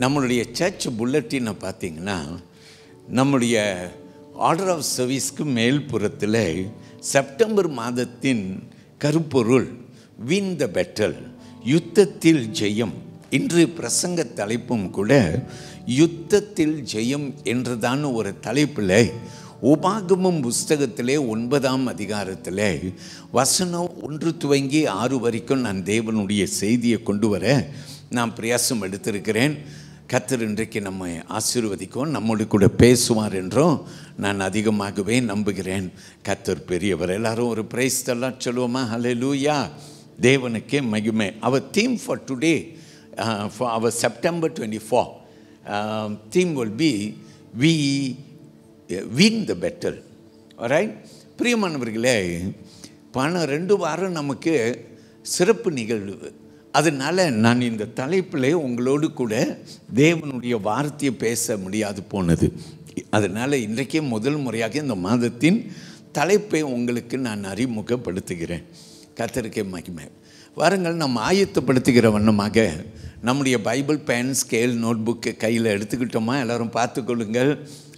நம்மளுடைய சர்ச் புல்லட்டினை பார்த்திங்கன்னா நம்முடைய ஆர்டர் ஆஃப் சர்வீஸ்க்கு மேல்புறத்தில் செப்டம்பர் மாதத்தின் கருப்பொருள் வின் த பெட்டல், யுத்தத்தில் ஜெயம். இன்று பிரசங்க தலைப்பும் கூட யுத்தத்தில் ஜெயம் என்றுதான் ஒரு தலைப்பில் உபாகமம் புஸ்தகத்திலே 9ஆம் அதிகாரத்தில் வசனம் 1 துவங்கி 6 வரைக்கும் நான் தேவனுடைய செய்தியை கொண்டு வர நான் பிரயாசம் எடுத்திருக்கிறேன். கர்த்தர் இன்றைக்கு நம்மை ஆசீர்வதிக்கும், நம்மோடு கூட பேசுவார் என்றும் நான் அதிகமாகவே நம்புகிறேன். கர்த்தர் பெரியவர். எல்லாரும் ஒரு பிரைஸ் எல்லாம் சொல்லுவோமா? ஹல்லேலூயா, தேவனுக்கே மகிமை. Our theme for today, for our September 24 theme will be we win the battle. alright, பிரியமானவர்களே, 2 வாரம் நமக்கு சிறப்பு நிகழ்வு. அதனால் நான் இந்த தலைப்பில் உங்களோடு கூட தேவனுடைய வார்த்தையை பேச முடியாது போனது. அதனால் இன்றைக்கே முதல் முறையாக இந்த மாதத்தின் தலைப்பை உங்களுக்கு நான் அறிமுகப்படுத்துகிறேன். கர்த்தருக்கே மகிமை. வாருங்கள், நம்ம ஆயத்தப்படுத்துகிற வண்ணமாக நம்முடைய Bible, pen, scale, note book கையில் எடுத்துக்கிட்டோமா? எல்லோரும் பார்த்துக்கொள்ளுங்கள்.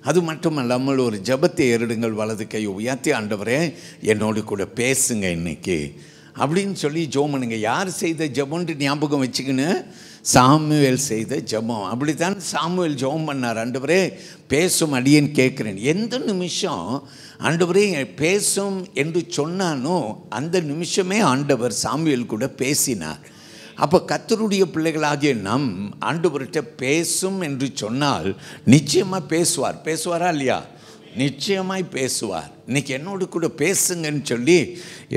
அது மட்டும் இல்லாமல் ஒரு ஜெபத்தை ஏறிடுங்கள். வலது கை உயர்த்தி, ஆண்டவரே என்னோடு கூட பேசுங்க இன்னைக்கு அப்படின்னு சொல்லி ஜெபம் பண்ணுங்க. யார் செய்த ஜெபம்னு ஞாபகம் வச்சுக்கின்னு, சாமுவேல் செய்த ஜெபம். அப்படித்தான் சாமுவேல் ஜெபம் பண்ணார். ஆண்டவரே பேசும் அடியேன் கேட்குறேன். எந்த நிமிஷம் ஆண்டவரே பேசும் என்று சொன்னானோ அந்த நிமிஷமே ஆண்டவர் சாமுவேல் கூட பேசினார். அப்போ கர்த்தருடைய பிள்ளைகளாகிய நம் ஆண்டவர்கிட்ட பேசும் என்று சொன்னால் நிச்சயமாக பேசுவார். பேசுவாரா இல்லையா? நிச்சயமாய் பேசுவார். இன்றைக்கி என்னோடு கூட பேசுங்கன்னு சொல்லி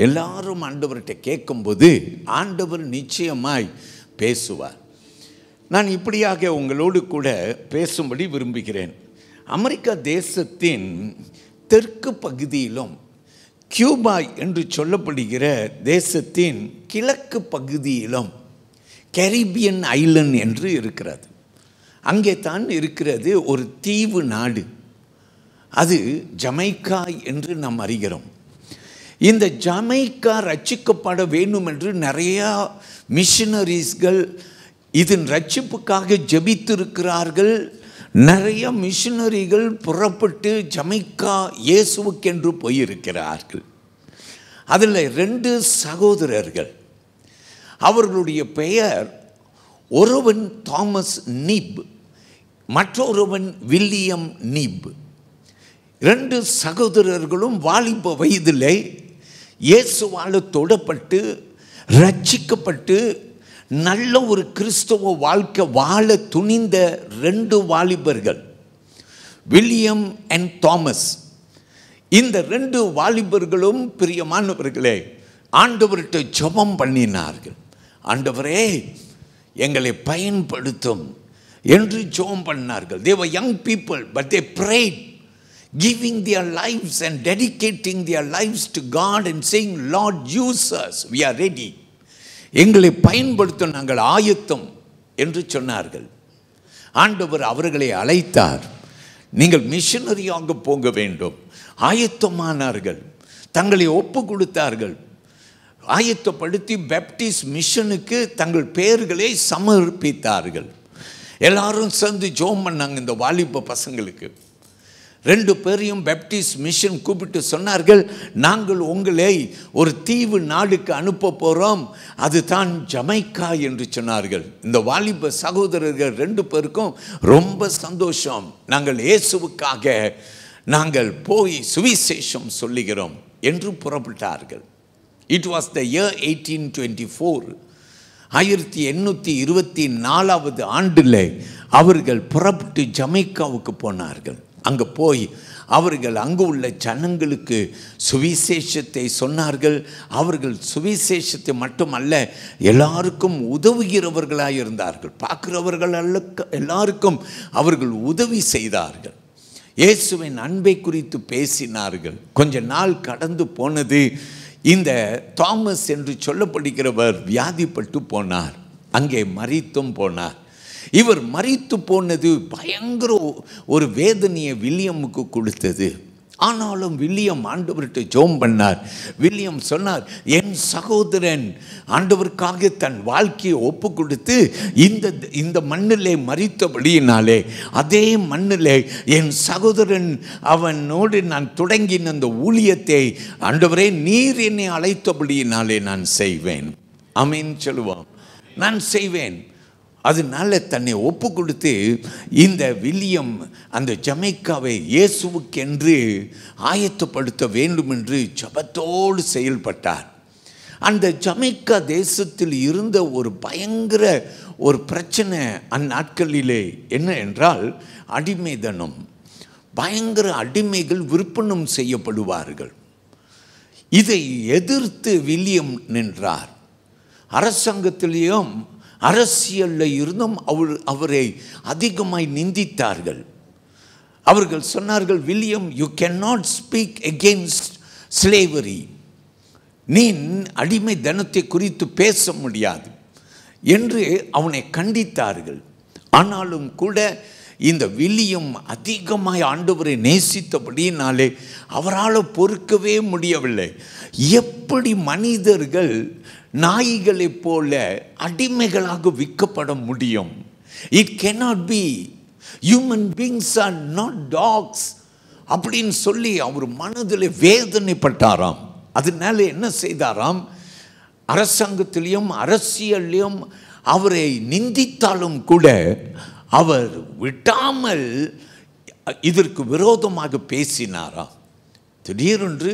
எல்லாரும் ஆண்டவர்கிட்ட கேட்கும்போது ஆண்டவர் நிச்சயமாய் பேசுவார். நான் இப்படியாக உங்களோடு கூட பேசும்படி விரும்புகிறேன். அமெரிக்கா தேசத்தின் தெற்கு பகுதியிலும் கியூபா என்று சொல்லப்படுகிற தேசத்தின் கிழக்கு பகுதியிலும் கரீபியன் ஐலண்ட் என்று இருக்கிறது. அங்கே தான் இருக்கிறது ஒரு தீவு நாடு. அது ஜமைக்கா என்று நாம் அறிகிறோம். இந்த ஜமைக்கா ரட்சிக்கப்பட வேண்டும் என்று நிறையா மிஷனரிஸ்கள் இதன் ரட்சிப்புக்காக ஜெபித்திருக்கிறார்கள். நிறைய மிஷனரிகள் புறப்பட்டு ஜமைக்கா இயேசுவுக்கென்று போயிருக்கிறார்கள். அதில் 2 சகோதரர்கள். அவர்களுடைய பெயர் ஒருவன் தாமஸ் நீப், மற்றொருவன் வில்லியம் நீப். 2 சகோதரர்களும் வாலிப வயதிலே இயேசுவால் தொடப்பட்டு ரட்சிக்கப்பட்டு நல்ல ஒரு கிறிஸ்தவ வாழ்க்கை வாழ துணிந்த 2 வாலிபர்கள், வில்லியம் அண்ட் தாமஸ். இந்த 2 வாலிபர்களும் பிரியமானவர்களே ஆண்டவர்கிட்ட ஜெபம் பண்ணினார்கள். ஆண்டவரே எங்களை பயன்படுத்தும் என்று ஜெபம் பண்ணார்கள். They were young people but they prayed, giving their lives and dedicating their lives to God and saying, Lord use us, we are ready. எங்களை பயன்படுத்த நாங்கள் ஆயத்தம் என்று சொன்னார்கள். ஆண்டவர் அவர்களை அழைத்தார். நீங்கள் மிஷனரியாக போக வேண்டும். ஆயத்தமானார்கள், தங்களை ஒப்பு கொடுத்தார்கள். ஆயத்தப்படுத்தி பேப்டிஸ்ட் மிஷனுக்கு தங்கள் பெயர்களை சமர்ப்பித்தார்கள். எல்லாரும் சேர்ந்து ஜெபம் பண்ணாங்க. இந்த வாலிப பசங்களுக்கு 2 பேரையும் பேப்டிஸ்ட் மிஷன் கூப்பிட்டு சொன்னார்கள், நாங்கள் உங்களை ஒரு தீவு நாடுக்கு அனுப்ப போகிறோம், அதுதான் ஜமைக்கா என்று சொன்னார்கள். இந்த வாலிப சகோதரர்கள் 2 பேருக்கும் ரொம்ப சந்தோஷம். நாங்கள் இயேசுவுக்காக நாங்கள் போய் சுவிசேஷம் சொல்லுகிறோம் என்று புறப்பட்டார்கள். It was the year 1824. 1824 ஆண்டில் அவர்கள் புறப்பட்டு ஜமைக்காவுக்கு போனார்கள். அங்கே போய் அவர்கள் அங்கு உள்ள ஜனங்களுக்கு சுவிசேஷத்தை சொன்னார்கள். அவர்கள் சுவிசேஷத்தை மட்டுமல்ல, எல்லாருக்கும் உதவுகிறவர்களாக இருந்தார்கள். பார்க்கிறவர்கள் எல்லாருக்கும் அவர்கள் உதவி செய்தார்கள். இயேசுவின் அன்பை குறித்து பேசினார்கள். கொஞ்ச நாள் கடந்து போனது. இந்த தாமஸ் என்று சொல்லப்படுகிறவர் வியாதிப்பட்டு போனார். அங்கே மரித்தும் போனார். இவர் மரித்து போனது பயங்கர ஒரு வேதனையை வில்லியமுக்கு கொடுத்தது. ஆனாலும் வில்லியம் ஆண்டவர்கிட்ட ஜெபம் பண்ணார். வில்லியம் சொன்னார், என் சகோதரன் ஆண்டவருக்காக தன் வாழ்க்கையை ஒப்பு கொடுத்து இந்த மண்ணிலே மரித்தபடியினாலே அதே மண்ணிலே என் சகோதரன் அவனோடு நான் தொடங்கின அந்த ஊழியத்தை ஆண்டவரே நீர் என்னை அழைத்தபடியினாலே நான் செய்வேன். ஆமென் சொல்லுவோம். நான் செய்வேன். அதனால தன்னை ஒப்பு கொடுத்து இந்த வில்லியம் அந்த ஜமைக்காவை இயேசுவுக்கென்று ஆயத்தப்படுத்த வேண்டும் என்று ஜபத்தோடு செயல்பட்டார். அந்த ஜமைக்கா தேசத்தில் இருந்த ஒரு பயங்கர ஒரு பிரச்சனை அந்நாட்களிலே என்ன என்றால் அடிமைதனம். பயங்கர அடிமைகள் விற்பனம் செய்யப்படுவார்கள். இதை எதிர்த்து வில்லியம் நின்றார். அரசாங்கத்திலேயும் அரசியலில் இருந்தும் அவரை அதிகமாய் நிந்தித்தார்கள். அவர்கள் சொன்னார்கள், William, you can not speak against slavery. நீ அடிமை தனத்தை குறித்து பேச முடியாது என்று அவனை கண்டித்தார்கள். ஆனாலும் கூட இந்த வில்லியம் அதிகமாய் ஆண்டவரை நேசித்தபடியினாலே அவரால் பொறுக்கவே முடியவில்லை. எப்படி மனிதர்கள் நாய்களைப் போல அடிமைகளாக விற்கப்பட முடியும்? It cannot be. Human beings are not dogs அப்படின்னு சொல்லி அவர் மனதில் வேதனைப்பட்டாராம். அதனால என்ன செய்தாராம், அரசாங்கத்திலையும் அரசியலையும் அவரை நிந்தித்தாலும் கூட அவர் விட்டாமல் இதற்கு விரோதமாக பேசினாராம். திடீரென்று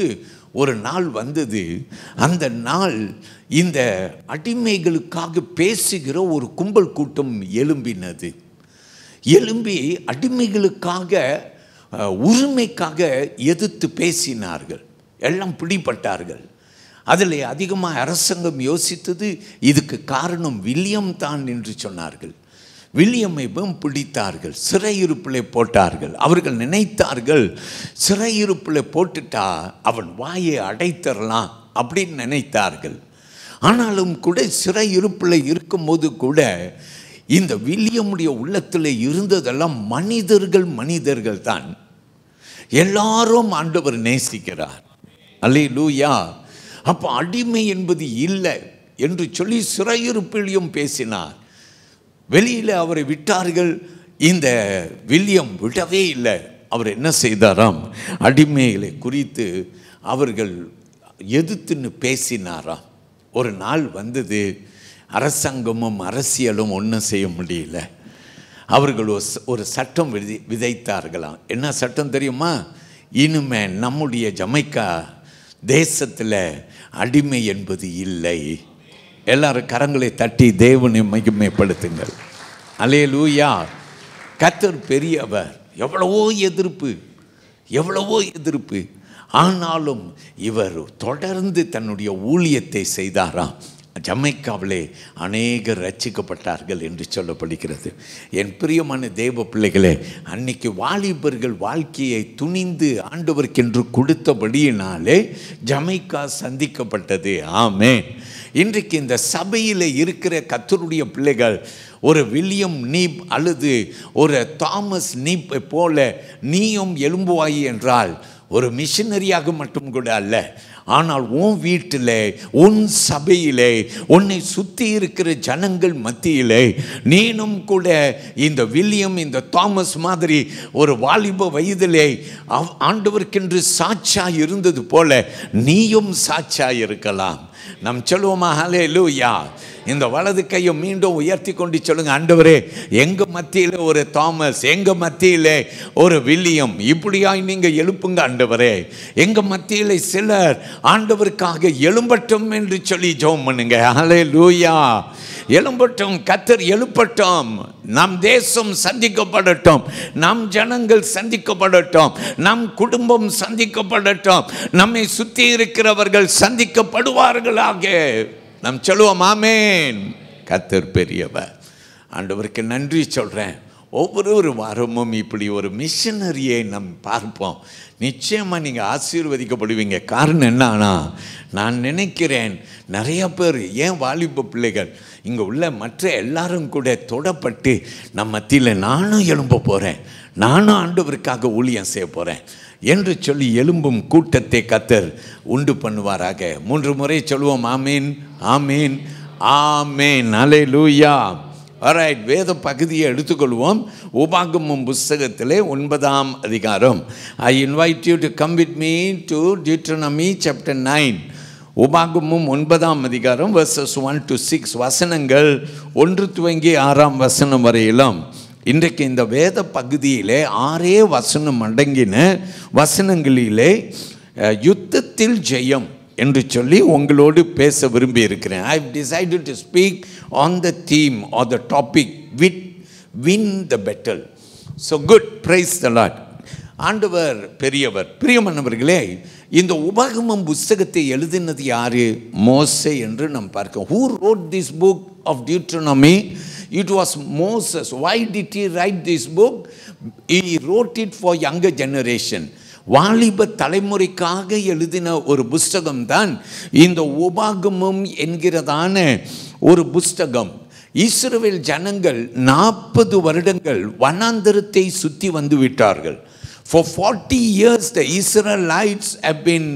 ஒரு நாள் வந்தது. அந்த நாள் இந்த அடிமைகளுக்காக பேசுகிற ஒரு கும்பல் கூட்டம் எழும்பினது. எழும்பி அடிமைகளுக்காக உரிமைக்காக எதிர்த்து பேசினார்கள். எல்லாம் பிடிபட்டார்கள். அதில் அதிகமாக அரசாங்கம் யோசித்தது, இதுக்கு காரணம் வில்லியம் தான் என்று சொன்னார்கள். வில்லியம்மை பிடித்தார்கள், சிறையிருப்பில் போட்டார்கள். அவர்கள் நினைத்தார்கள், சிறையிருப்பில் போட்டுட்டா அவன் வாயை அடைத்தரலாம் அப்படின்னு நினைத்தார்கள். ஆனாலும் கூட சிறையிருப்பில் இருக்கும்போது கூட இந்த வில்லியமுடைய உள்ளத்தில் இருந்ததெல்லாம் மனிதர்கள் தான். எல்லாரும் ஆண்டவர் நேசிக்கிறார். அல்லேலூயா. அப்போ அடிமை என்பது இல்லை என்று சொல்லி சிறையிருப்பிலையும் பேசினார். வெளியில் அவரை விட்டார்கள். இந்த வில்லியம் விடவே இல்லை. அவர் என்ன செய்தாராம், அடிமைகளை குறித்து அவர்கள் எதிர்த்துன்னு பேசினாராம். ஒரு நாள் வந்தது, அரசாங்கமும் அரசியலும் ஒன்றும் செய்ய முடியல. அவர்கள் ஒரு சட்டம் விதைத்தார்களாம். என்ன சட்டம் தெரியுமா? இனிமே நம்முடைய ஜமைக்கா தேசத்தில் அடிமை என்பது இல்லை. எல்லாரும் கரங்களை தட்டி தேவனை மகிமைப்படுத்துங்கள். அல்லேலூயா. கர்த்தர் பெரியவர். எவ்வளவோ எதிர்ப்பு. ஆனாலும் இவர் தொடர்ந்து தன்னுடைய ஊழியத்தை செய்தாராம். ஜமைக்காவிலே அநேகர் ரட்சிக்கப்பட்டார்கள் என்று சொல்லப்படுகிறது. என் பிரியமான தேவ பிள்ளைகளே, அன்னைக்கு வாலிபர்கள் வாழ்க்கையை துணிந்து ஆண்டவருக்கென்று கொடுத்தபடியினாலே ஜமைக்கா சந்திக்கப்பட்டது. ஆமென். இன்றைக்கு இந்த சபையில் இருக்கிற கர்த்தருடைய பிள்ளைகள் ஒரு வில்லியம் நீப் அல்லது ஒரு தாமஸ் நீப்பை போல நீயும் எழும்புவாய் என்றால் ஒரு மிஷனரியாக மட்டும் கூட அல்ல, ஆனால் உன் வீட்டில், உன் சபையிலே, உன்னை சுற்றி இருக்கிற ஜனங்கள் மத்தியிலே நீனும் கூட இந்த வில்லியம், இந்த தாமஸ் மாதிரி ஒரு வாலிப வயதிலே ஆண்டவருக்கென்று சாட்சியாக இருந்தது போல நீயும் சாட்சியாக இருக்கலாம். நாம் சொல்லுவோமா? ஹல்லேலூயா. இந்த வலது கையை மீண்டும் உயர்த்தி கொண்டு சொல்லுங்க, ஆண்டவரே, எங்க மத்தியில் ஒரு தாமஸ், எங்க மத்தியில் ஒரு வில்லியம் இப்படியாய் நீங்க எழுப்புங்க ஆண்டவரே. எங்க மத்தியில் சிலர் ஆண்டவருக்காக எழும்பட்டும் என்று சொல்லி ஜெபம் பண்ணுங்க. ஹல்லேலூயா. எழும்பட்டும், கர்த்தர் எழுப்பட்டும். நம் தேசம் சந்திக்கப்படட்டும், நம் ஜனங்கள் சந்திக்கப்படட்டும், நம் குடும்பம் சந்திக்கப்படட்டும், நம்மை சுற்றி இருக்கிறவர்கள் சந்திக்கப்படுவார்களாக. நாம் சொல்லுவோம் ஆமென். கர்த்தர் பெரியவர். ஆண்டவருக்கு நன்றி சொல்கிறேன். ஒவ்வொரு வாரமும் இப்படி ஒரு மிஷனரியை நாம் பார்ப்போம். நிச்சயமாக நீங்கள் ஆசீர்வதிக்கப்படுவீங்க. காரணம் என்னன்னா, நான் நினைக்கிறேன் நிறைய பேர், ஏன் வாலிப பிள்ளைகள் இங்கே உள்ள மற்ற எல்லாரும் கூட தொடப்பட்டு நம்ம மத்தியில் நானும் எழும்ப போகிறேன், நானும் ஆண்டவருக்காக ஊழியம் செய்ய போகிறேன் என்று சொல்லி எழும்பும் கூட்டத்தை கர்த்தர் உண்டு பண்ணுவாராக. 3 முறை சொல்லுவோம். ஆமீன், ஆமீன், ஆமீன். அல்லேலூயா. ஆல்ரைட், வேத பகுதியை எடுத்துக்கொள்வோம். உபாகமம் புஸ்தகத்திலே 9ஆம் அதிகாரம். I invite you to come with me to Deuteronomy chapter 9. உபாகமம் 9ஆம் அதிகாரம் verses 1 to 6 வசனங்கள் 1 துவங்கி 6ஆம் வசனம் வரையிலும். இன்றைக்கு இந்த வேத பகுதியிலே 6 வசனம் அடங்கின வசனங்களிலே யுத்தத்தில் ஜெயம் என்று சொல்லி உங்களோடு பேச விரும்பி இருக்கிறேன். I have decided to speak on the theme or the topic win the battle. So good, praise the Lord. ஆண்டவர் பெரியவர். பிரியமானவர்களே, இந்த உபாகமம் புஸ்தகத்தை எழுதினது யாரு? மோசே என்று நாம் பார்க்கிறோம். Who wrote this book of Deuteronomy? It was Moses. Why did he write this book? He wrote it for younger generation. வாலிப தலைமுறைக்காக எழுதின ஒரு புஸ்தகம் தான் இந்த உபாகமம் என்கிறதான ஒரு புஸ்தகம். இஸ்ரவேல் ஜனங்கள் 40 வருடங்கள் வனாந்தரத்தை சுற்றி வந்து விட்டார்கள். For 40 years the Israelites have been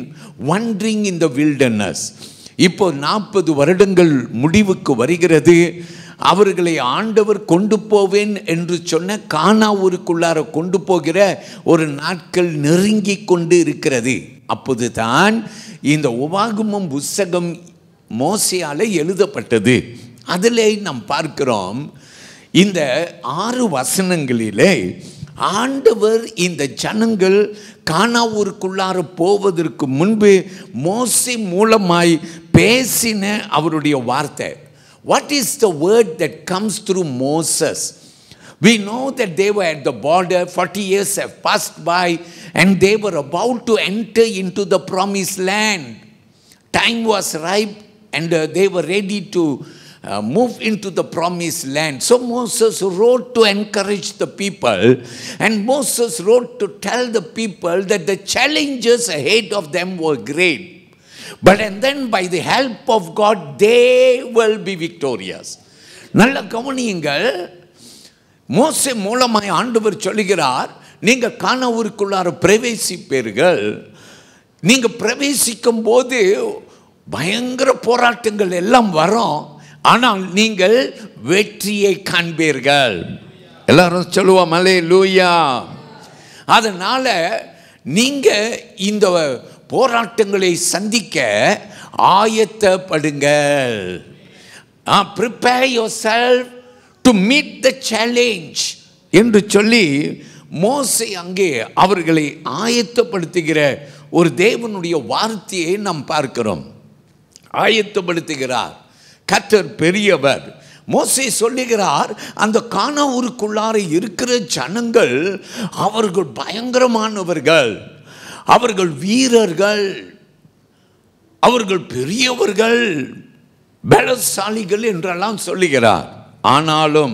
wandering in the wilderness. இப்போ 40 வருடங்கள் முடிவுக்கு வருகிறது. அவர்களை ஆண்டவர் கொண்டு போவேன் என்று சொன்ன கானா ஊருக்குள்ளார கொண்டு போகிற ஒரு நாட்கள் நெருங்கி கொண்டு இருக்கிறது. அப்போதுதான் இந்த உபாகமம் புஸ்தகம் மோசேயால் எழுதப்பட்டது. அதிலே நாம் பார்க்கிறோம், இந்த 6 வசனங்களிலே ஆண்டவர் இந்த ஜனங்கள் கானா ஊருக்குள்ளார போவதற்கு முன்பு மோசே மூலமாய் பேசின அவருடைய வார்த்தை. What is the word that comes through Moses? We know that they were at the border, 40 years have passed by, and they were about to enter into the promised land. Time was ripe, and they were ready to move into the promised land. So Moses wrote to encourage the people, and Moses wrote to tell the people that the challenges ahead of them were great. But and then by the help of God they will be victorious. நல்ல கவனியுங்கள். மோசே மூலமாய் ஆண்டவர் சொல்லுகிறார், நீங்க கானா ஊருக்குள்ளார பிரவேசிப்பீர்கள். நீங்க பிரவேசிக்கும் போது பயங்கர போராட்டங்கள் எல்லாம் வரும், ஆனால் நீங்கள் வெற்றியை காண்பீர்கள். எல்லாரும் சொல்லுவோம் அல்லேலூயா. அதனால நீங்க இந்த போராட்டங்களை சந்திக்க ஆயத்தப்படுங்கள். Prepare yourself to meet the challenge என்று சொல்லி மோசே அங்கே அவர்களை ஆயத்தப்படுத்துகிற ஒரு தேவனுடைய வார்த்தையை நாம் பார்க்கிறோம். ஆயத்தப்படுத்துகிறார். கர்த்தர் பெரியவர். மோசே சொல்லுகிறார், அந்த கானா ஊருக்குள்ளார இருக்கிற ஜனங்கள் அவர்கள் பயங்கரமானவர்கள், அவர்கள் வீரர்கள், அவர்கள் பெரியவர்கள், பலசாலிகள் என்றெல்லாம் சொல்லுகிறார். ஆனாலும்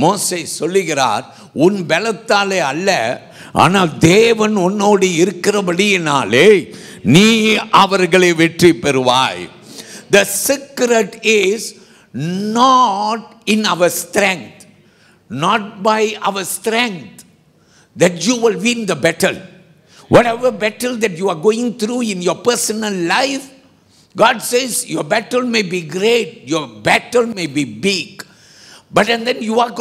மோசே சொல்லுகிறார், உன் பலத்தாலே அல்ல, ஆனால் தேவன் உன்னோடு இருக்கிறபடியினாலே நீ அவர்களை வெற்றி பெறுவாய். The secret is not in our strength, not by our strength that you will win the battle. Whatever battle that you are going through in your personal life, God says your battle may be great, your battle may be big, but and then you are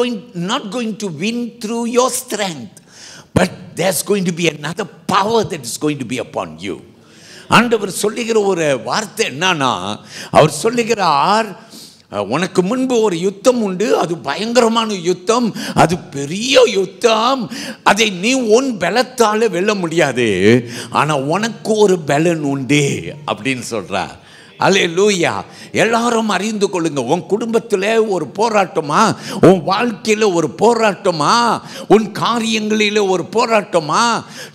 not going to win through your strength, but there's going to be another power that is going to be upon you. ஆண்டவர் சொல்லுகிற ஒரு வார்த்தை என்னன்னா, அவர் சொல்லுகிறார், உனக்கு முன்பு ஒரு யுத்தம் உண்டு, அது பயங்கரமான யுத்தம், அது பெரிய யுத்தம், அதை நீ உன் பலத்தால வெல்ல முடியாது, ஆனா உனக்கு ஒரு பலன் உண்டு அப்படின்னு சொல்றார். அல்லேலூயா. எல்லாரும் அறிந்து கொள்ளுங்க, உன் குடும்பத்தில் ஒரு போராட்டமா, உன் வாழ்க்கையில் ஒரு போராட்டமா, உன் காரியங்களில் ஒரு போராட்டமா,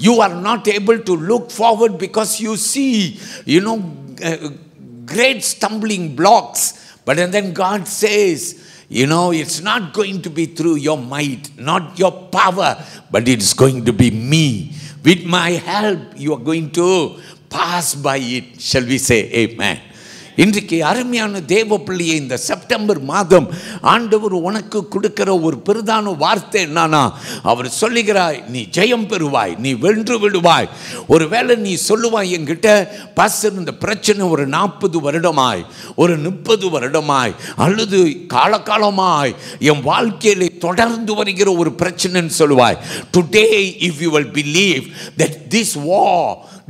you are not able to look forward because you see great stumbling blocks. But and then God says, it's not going to be through your might, not your power, but it's going to be me. With my help, you are going to pass by it. Shall we say amen? இன்றைக்கு அருமையான தேவ பிள்ளையை இந்த September மாதம் ஆண்டவர் உனக்கு கொடுக்கிற ஒரு பெரிதான வார்த்தை என்னன்னா, அவர் சொல்லுகிறாய், நீ ஜெயம் பெறுவாய், நீ வென்று விடுவாய். ஒருவேளை நீ சொல்லுவாய் என்கிட்ட, பாஸ்டர் இந்த பிரச்சனை ஒரு 40 வருடமாய், ஒரு 30 வருடமாய், அல்லது காலகாலமாய் என் வாழ்க்கையிலே தொடர்ந்து வருகிற ஒரு பிரச்சனைன்னு சொல்லுவாய். Today if you will believe that this war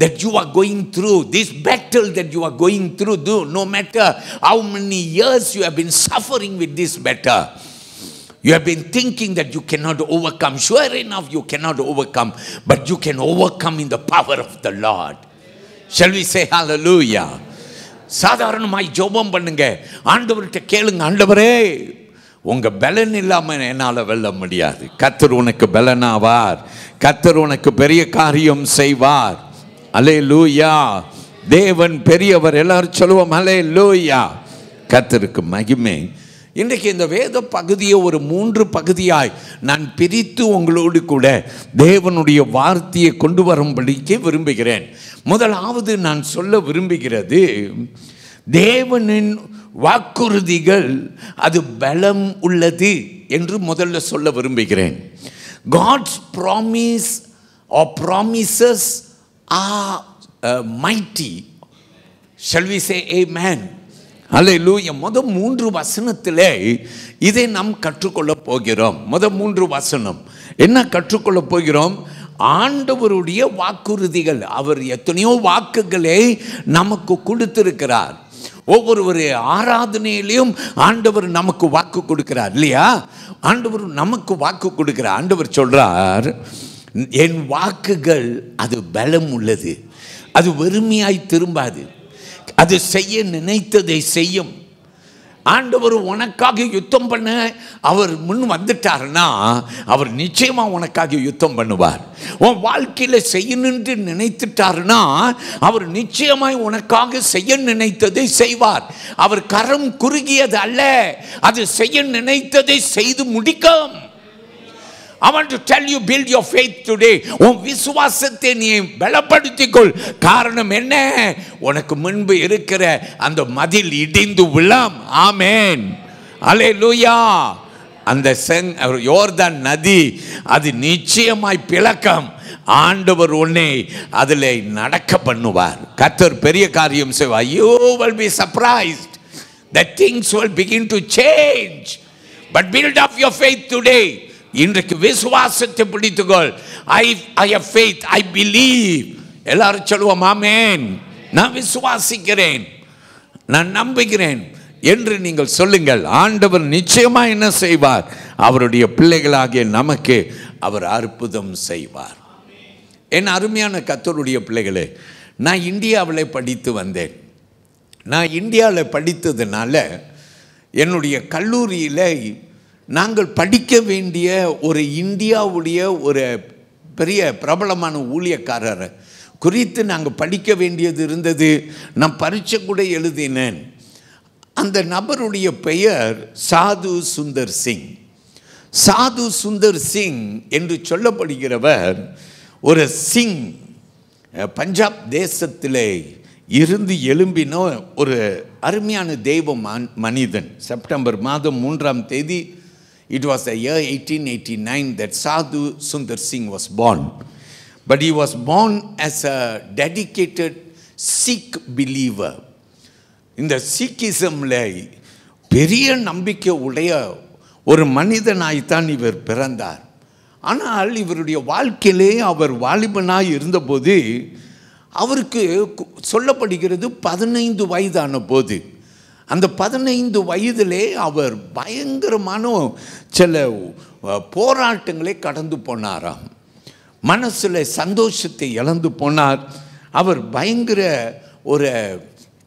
that you are going through, this battle that you are going through, no matter how many years you have been suffering with this battle, you have been thinking that you cannot overcome. Sure enough you cannot overcome, but you can overcome in the power of the Lord. Shall we say hallelujah? சாதாரணமாய் ஜெபம் பண்ணுங்க, ஆண்டவர்கிட்ட கேளுங்க, ஆண்டவரே உங்க பலன் இல்லாமல் என்னால் வெல்ல முடியாது. கர்த்தர் உனக்கு பலனாவார், கர்த்தர் உனக்கு பெரிய காரியம் செய்வார். அல்லேலூயா. தேவன் பெரியவர். எல்லாரும் சொல்லுவோம் அல்லேலூயா. கர்த்தருக்கு மகிமை. இன்றைக்கு இந்த வேத பகுதியை ஒரு 3 பகுதியாய் நான் பிரித்து உங்களோடு கூட தேவனுடைய வார்த்தையை கொண்டு வரும்படிக்கு விரும்புகிறேன். முதலாவது நான் சொல்ல விரும்புகிறது, தேவனின் வாக்குறுதிகள் அது பலம் உள்ளது என்று முதல்ல சொல்ல விரும்புகிறேன். God's promise or promises are mighty. Shall we say amen? அல்லேலூயா. முதல் 3 வசனத்திலே இதை நாம் கற்றுக்கொள்ள போகிறோம். முதல் 3 வசனம் என்ன கற்றுக்கொள்ள போகிறோம்? ஆண்டவருடைய வாக்குறுதிகள். அவர் எத்தனையோ வாக்குகளை நமக்கு கொடுத்திருக்கிறார். ஒவ்வொரு ஆராதனையிலையும் ஆண்டவர் நமக்கு வாக்கு கொடுக்கிறார் இல்லையா? ஆண்டவர் நமக்கு வாக்கு கொடுக்கிறார். ஆண்டவர் சொல்றார், என் வாக்குகள் அது பலம் உள்ளது, அது வெறுமையாய் திரும்பாது, அது செய்ய நினைத்ததை செய்யும். ஆண்டவர் உனக்காக யுத்தம் பண்ண அவர் முன் வந்துட்டார்னா அவர் நிச்சயமா உனக்காக யுத்தம் பண்ணுவார். உன் வாழ்க்கையில செய்யணும்னு நினைத்துட்டார்னா அவர் நிச்சயமாய் உனக்காக செய்ய நினைத்ததை செய்வார். அவர் கரம் குறுகியது அல்ல, அது செய்ய நினைத்ததை செய்து முடிக்கும். I want to tell you, build your faith today. உன் விசுவாசத்தை நீ பலப்படுத்திக்கொள். காரணம் என்ன? உனக்கு முன்பு இருக்கிற அந்த மதில் இடிந்து விழாம். ஆமென். அல்லேலூயா. அந்த யோர்தான் நதி அது நிச்சயமாய் பிளக்கம். ஆண்டவர் உன்னை அதில் நடக்க பண்ணுவார். கர்த்தர் பெரிய காரியம் செய்வார். You will be surprised that things will begin to change. But build up your faith today. இன்றைக்கு விசுவாசத்தை பிடித்துக்கொள். I have faith, I believe. எல்லாரும் சொல்லுவோம் ஆமென். நான் விசுவாசிக்கிறேன், நான் நம்புகிறேன் என்று நீங்கள் சொல்லுங்கள். ஆண்டவர் நிச்சயமா என்ன செய்வார்? அவருடைய பிள்ளைகளாகிய நமக்கு அவர் அற்புதம் செய்வார். என் அருமையான கர்த்தருடைய பிள்ளைகளே, நான் இந்தியாவில் படித்து வந்தேன். நான் இந்தியாவில் படித்ததுனால என்னுடைய கல்லூரியில் நாங்கள் படிக்க வேண்டிய ஒரு இந்தியாவுடைய ஒரு பெரிய பிரபலமான ஊழியக்காரர் குறித்து நாங்கள் படிக்க வேண்டியது இருந்தது. நான் பரீட்சை கூட எழுதினேன். அந்த நபருடைய பெயர் சாது சுந்தர் சிங். சாது சுந்தர் சிங் என்று சொல்லப்படுகிறவர் ஒரு சிங், பஞ்சாப் தேசத்திலே இருந்து எழும்பின ஒரு அருமையான தெய்வ மனிதன். செப்டம்பர் மாதம் 3ஆம் தேதி, it was the year 1889 that Sadhu Sundar Singh was born. But he was born as a dedicated Sikh believer. இந்த சீக்கிசம்ல பெரிய நம்பிக்கை உடைய ஒரு மனிதனாய்த்தான் இவர் பிறந்தார். ஆனால் இவருடைய வாழ்க்கையிலே அவர் வாலிபனாய் இருந்தபோது அவருக்கு சொல்லப்படுகிறது 15 வயதான போது, அந்த 15 வயதிலே அவர் பயங்கரமான சில போராட்டங்களை கடந்து போனாராம். மனசில் சந்தோஷத்தை இழந்து போனார். அவர் பயங்கர ஒரு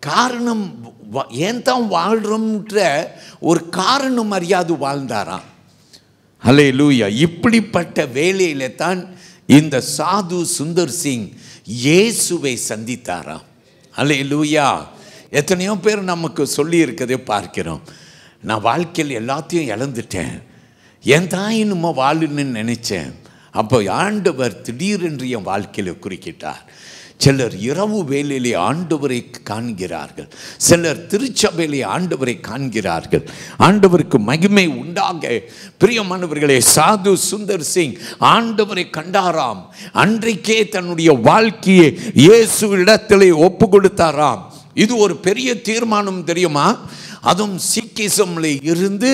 காரணம், ஏன் தான் வாழ்கிறோம்ன்ற ஒரு காரணம் அறியாது வாழ்ந்தாராம். அல்லேலூயா. இப்படிப்பட்ட வேலையில தான் இந்த சாது சுந்தர் சிங் இயேசுவை சந்தித்தாராம். அல்லேலூயா. எத்தனையோ பேர் நமக்கு சொல்லி இருக்கதே பார்க்கிறோம். நான் வாழ்க்கையில் எல்லாத்தையும் இழந்துட்டேன், என் தாய் நம்ம வாழணுன்னு நினைச்சேன், அப்போ ஆண்டவர் திடீரென்று என் வாழ்க்கையில் குறுக்கிட்டார். சிலர் இரவு வேளையிலே ஆண்டவரை காண்கிறார்கள், சிலர் திருச்சபையிலே ஆண்டவரை காண்கிறார்கள். ஆண்டவருக்கு மகிமை உண்டாக. பிரியமானவர்களே, சாது சுந்தர் சிங் ஆண்டவரை கண்டாராம். அன்றைக்கே தன்னுடைய வாழ்க்கையை இயேசு இடத்திலே ஒப்பு கொடுத்தாராம். இது ஒரு பெரிய தீர்மானம் தெரியுமா? அதுவும் சீக்கிசம்ல இருந்து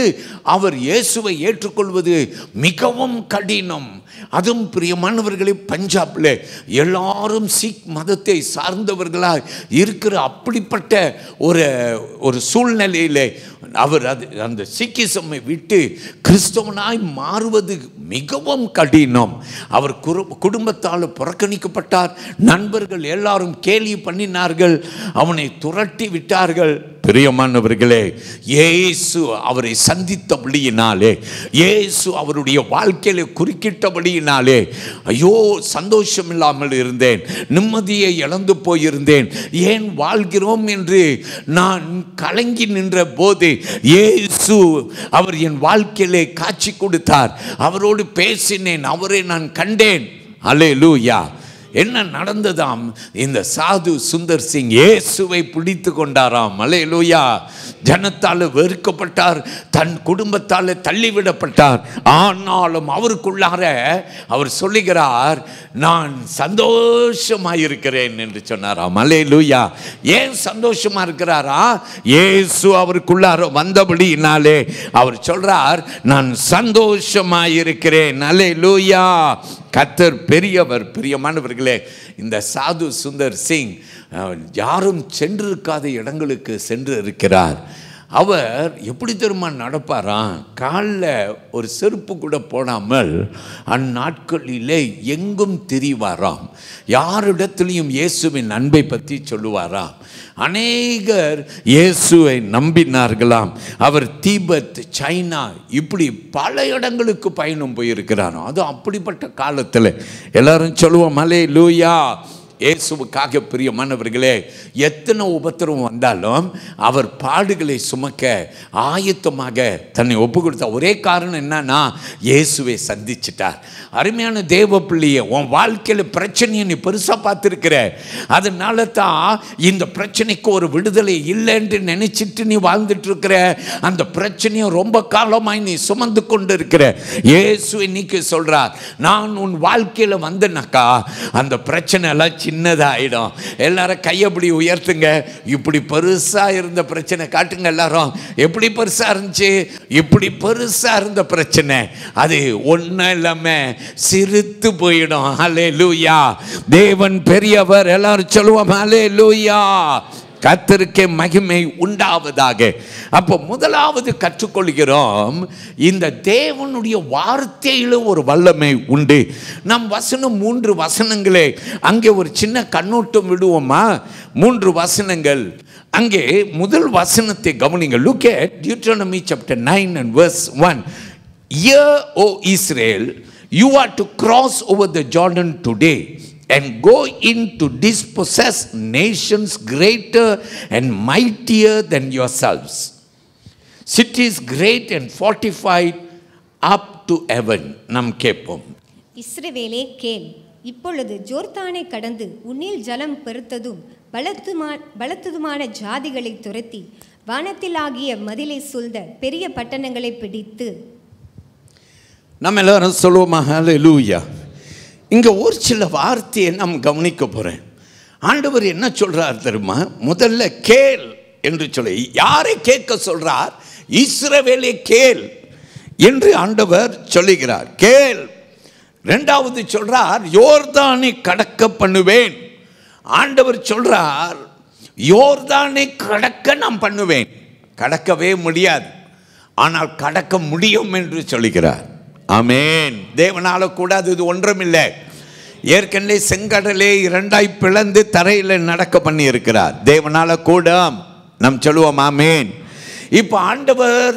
அவர் இயேசுவை ஏற்றுக்கொள்வது மிகவும் கடினம். அதுவும் பிரியமானவர்களே, பஞ்சாப்ல எல்லாரும் சீக் மதத்தை சார்ந்தவர்களாக இருக்கிற அப்படிப்பட்ட ஒரு சூழ்நிலையிலே அவர் அந்த சீக்கிசம்மை விட்டு கிறிஸ்தவனாய் மாறுவது மிகவும் கடினம். அவர் குடும்பத்தால் புறக்கணிக்கப்பட்டார். நண்பர்கள் எல்லாரும் கேலி பண்ணினார்கள், அவனை துரட்டி விட்டார்கள். பிரியமானவர்களே, இயேசு அவரை சந்தித்தபடியினாலே, இயேசு அவருடைய வாழ்க்கையில குறுக்கிட்டபடியினாலே, ஐயோ சந்தோஷம் இல்லாமல் இருந்தேன், நிம்மதியை இழந்து போயிருந்தேன், ஏன் வாழ்கிறோம் என்று நான் கலங்கி நின்ற போது இயேசு அவர் என் வாழ்க்கையிலே காட்சி கொடுத்தார். அவரோடு பேசினேன், அவரை நான் கண்டேன். அல்லேலூயா. என்ன நடந்ததாம்? இந்த சாது சுந்தர் சிங் இயேசுவை பிடித்து கொண்டாராம். அல்லேலூயா. ஜனத்தால் வெறுக்கப்பட்டார், தன் குடும்பத்தால் தள்ளிவிடப்பட்டார். ஆனாலும் அவருக்குள்ளார அவர் சொல்லுகிறார், நான் சந்தோஷமாயிருக்கிறேன் என்று சொன்னாராம். அல்லேலூயா. ஏன் சந்தோஷமா இருக்கிறாரா? இயேசு அவருக்குள்ளார வந்தபடியினாலே அவர் சொல்றார், நான் சந்தோஷமாயிருக்கிறேன். அல்லேலூயா. கர்த்தர் பெரியவர். பிரியமானவர்களே, இந்த சாது சுந்தர் சிங் யாரும் சென்றிருக்காத இடங்களுக்கு சென்று இருக்கிறார். அவர் எப்படி தெரியுமா நடப்பாராம்? காலில் ஒரு செருப்பு கூட போடாமல் அந்நாட்களிலே எங்கும் திரிவாராம். யாரிடத்திலையும் இயேசுவின் அன்பை பற்றி சொல்லுவாராம். அநேகர் இயேசுவை நம்பினார்களாம். அவர் தீபத், சைனா, இப்படி பல இடங்களுக்கு பயணம் போயிருக்கிறார். அது அப்படிப்பட்ட காலத்தில் எல்லாரும் சொல்லுவோம் அல்லேலூயா. இயேசுவுக்காக பிரியமானவர்களே, எத்தனை உபத்திரவம் வந்தாலும் அவர் பாடுகளை சுமக்க ஆயத்தமாக தன்னை ஒப்பு கொடுத்த ஒரே காரணம் என்னன்னா, இயேசுவை சந்திச்சிட்டார். அருமையான தேவ பிள்ளையே, உன் வாழ்க்கையில் பிரச்சனையை நீ பெருசாக பார்த்துருக்கிற, அதனால தான் இந்த பிரச்சனைக்கு ஒரு விடுதலை இல்லைன்னு நினைச்சிட்டு நீ வாழ்ந்துட்டு இருக்கிற. அந்த பிரச்சனையை ரொம்ப காலமாய் நீ சுமந்து கொண்டு இருக்கிற. இயேசு இன்னைக்கு சொல்றார், நான் உன் வாழ்க்கையில் வந்தேனாக்கா அந்த பிரச்சனை எல்லாம் சின்னதாயிடும். எல்லாரும் கையப்படி உயர்த்துங்க. இப்படி பெருசா இருந்த பிரச்சனை காட்டுங்க எல்லாரும். எப்படி பெருசா இருந்துச்சு? இப்படி பெருசா இருந்த பிரச்சனை அது ஒன்னும் இல்லாம சிரித்து போயிடும். அல்லேலூயா. தேவன் பெரியவர். எல்லாரும் சொல்லுவோம் அல்லேலூயா. கர்த்தருக்கே மகிமை உண்டாவதாக. அப்போ முதலாவது கற்றுக்கொள்கிறோம், இந்த தேவனுடைய வார்த்தையில் ஒரு வல்லமை உண்டு. நம் வசனம் 3 வசனங்களே, அங்கே ஒரு சின்ன கண்ணோட்டம் விடுவோமா? 3 வசனங்கள். அங்கே முதல் வசனத்தை கவனிங்க. Look at Deuteronomy chapter 9 and verse 1. Hear, O Israel, you are to cross over the Jordan today and go in to dispossess nations greater and mightier than yourselves, cities great and fortified up to heaven. நாம் கேட்போம். இஸ்ரவேலே கேள், இப்பொழுது ஜோர்தானை கடந்து உன்னில் ஜலம் பெருத்ததும் பலத்ததுமான ஜாதிகளை துரத்தி வானத்தில் ஆகிய மதிலை சூழ்ந்த பெரிய பட்டணங்களை பிடித்து. நம்ம எல்லாரும் சொல்லுவோமா ஹல்லேலூயா. இங்கே ஒரு சில வார்த்தையை நாம் கவனிக்க போகிறேன். ஆண்டவர் என்ன சொல்கிறார் தெரியுமா? முதல்ல கேள் என்று சொல்லி, யாரை கேட்க சொல்கிறார்? இஸ்ரவேலே கேள் என்று ஆண்டவர் சொல்லுகிறார். கேள். ரெண்டாவது சொல்கிறார், யோர்தானை கடக்க பண்ணுவேன். ஆண்டவர் சொல்கிறார், யோர்தானை கடக்க நான் பண்ணுவேன். கடக்கவே முடியாது, ஆனால் கடக்க முடியும் என்று சொல்லுகிறார். ஆமென். தேவனால கூடாது இது ஒன்றுமில்லை. ஏற்கனவே செங்கடலை 2ஆய் பிளந்து தரையில் நடக்க பண்ணி இருக்கிறார். தேவனால கூட நாம் சொல்லுவோம் ஆமென். இப்போ ஆண்டவர்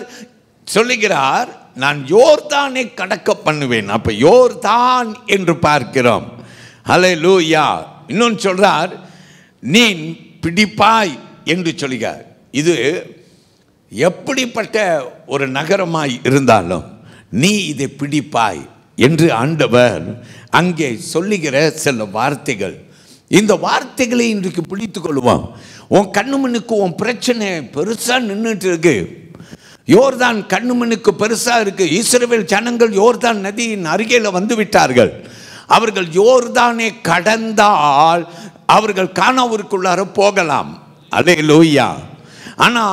சொல்லுகிறார், நான் யோர்தானை கடக்க பண்ணுவேன். அப்ப யோர்தான் என்று பார்க்கிறோம். ஹல்லேலூயா. இன்னொன்று சொல்றார், நீ பிடிப்பாய் என்று சொல்லுகிறார். இது எப்படிப்பட்ட ஒரு நகரமாய் இருந்தாலும் நீ இதை பிடிப்பாய் என்று ஆண்டவர் அங்கே சொல்லுகிற சில வார்த்தைகள். இந்த வார்த்தைகளை இன்றைக்கு பிடித்து கொள்வோம். உன் கண்ணுமனுக்கு உன் பிரச்சனை பெருசா நின்றுட்டு இருக்கு. யோர்தான் கண்ணுமனுக்கு பெருசா இருக்கு. இஸ்ரவேல் ஜனங்கள் யோர்தான் நதியின் அருகில வந்து விட்டார்கள். அவர்கள் யோர்தானை கடந்தால் அவர்கள் கானாவூருக்குள்ளார போகலாம். அல்லேலூயா. ஆனா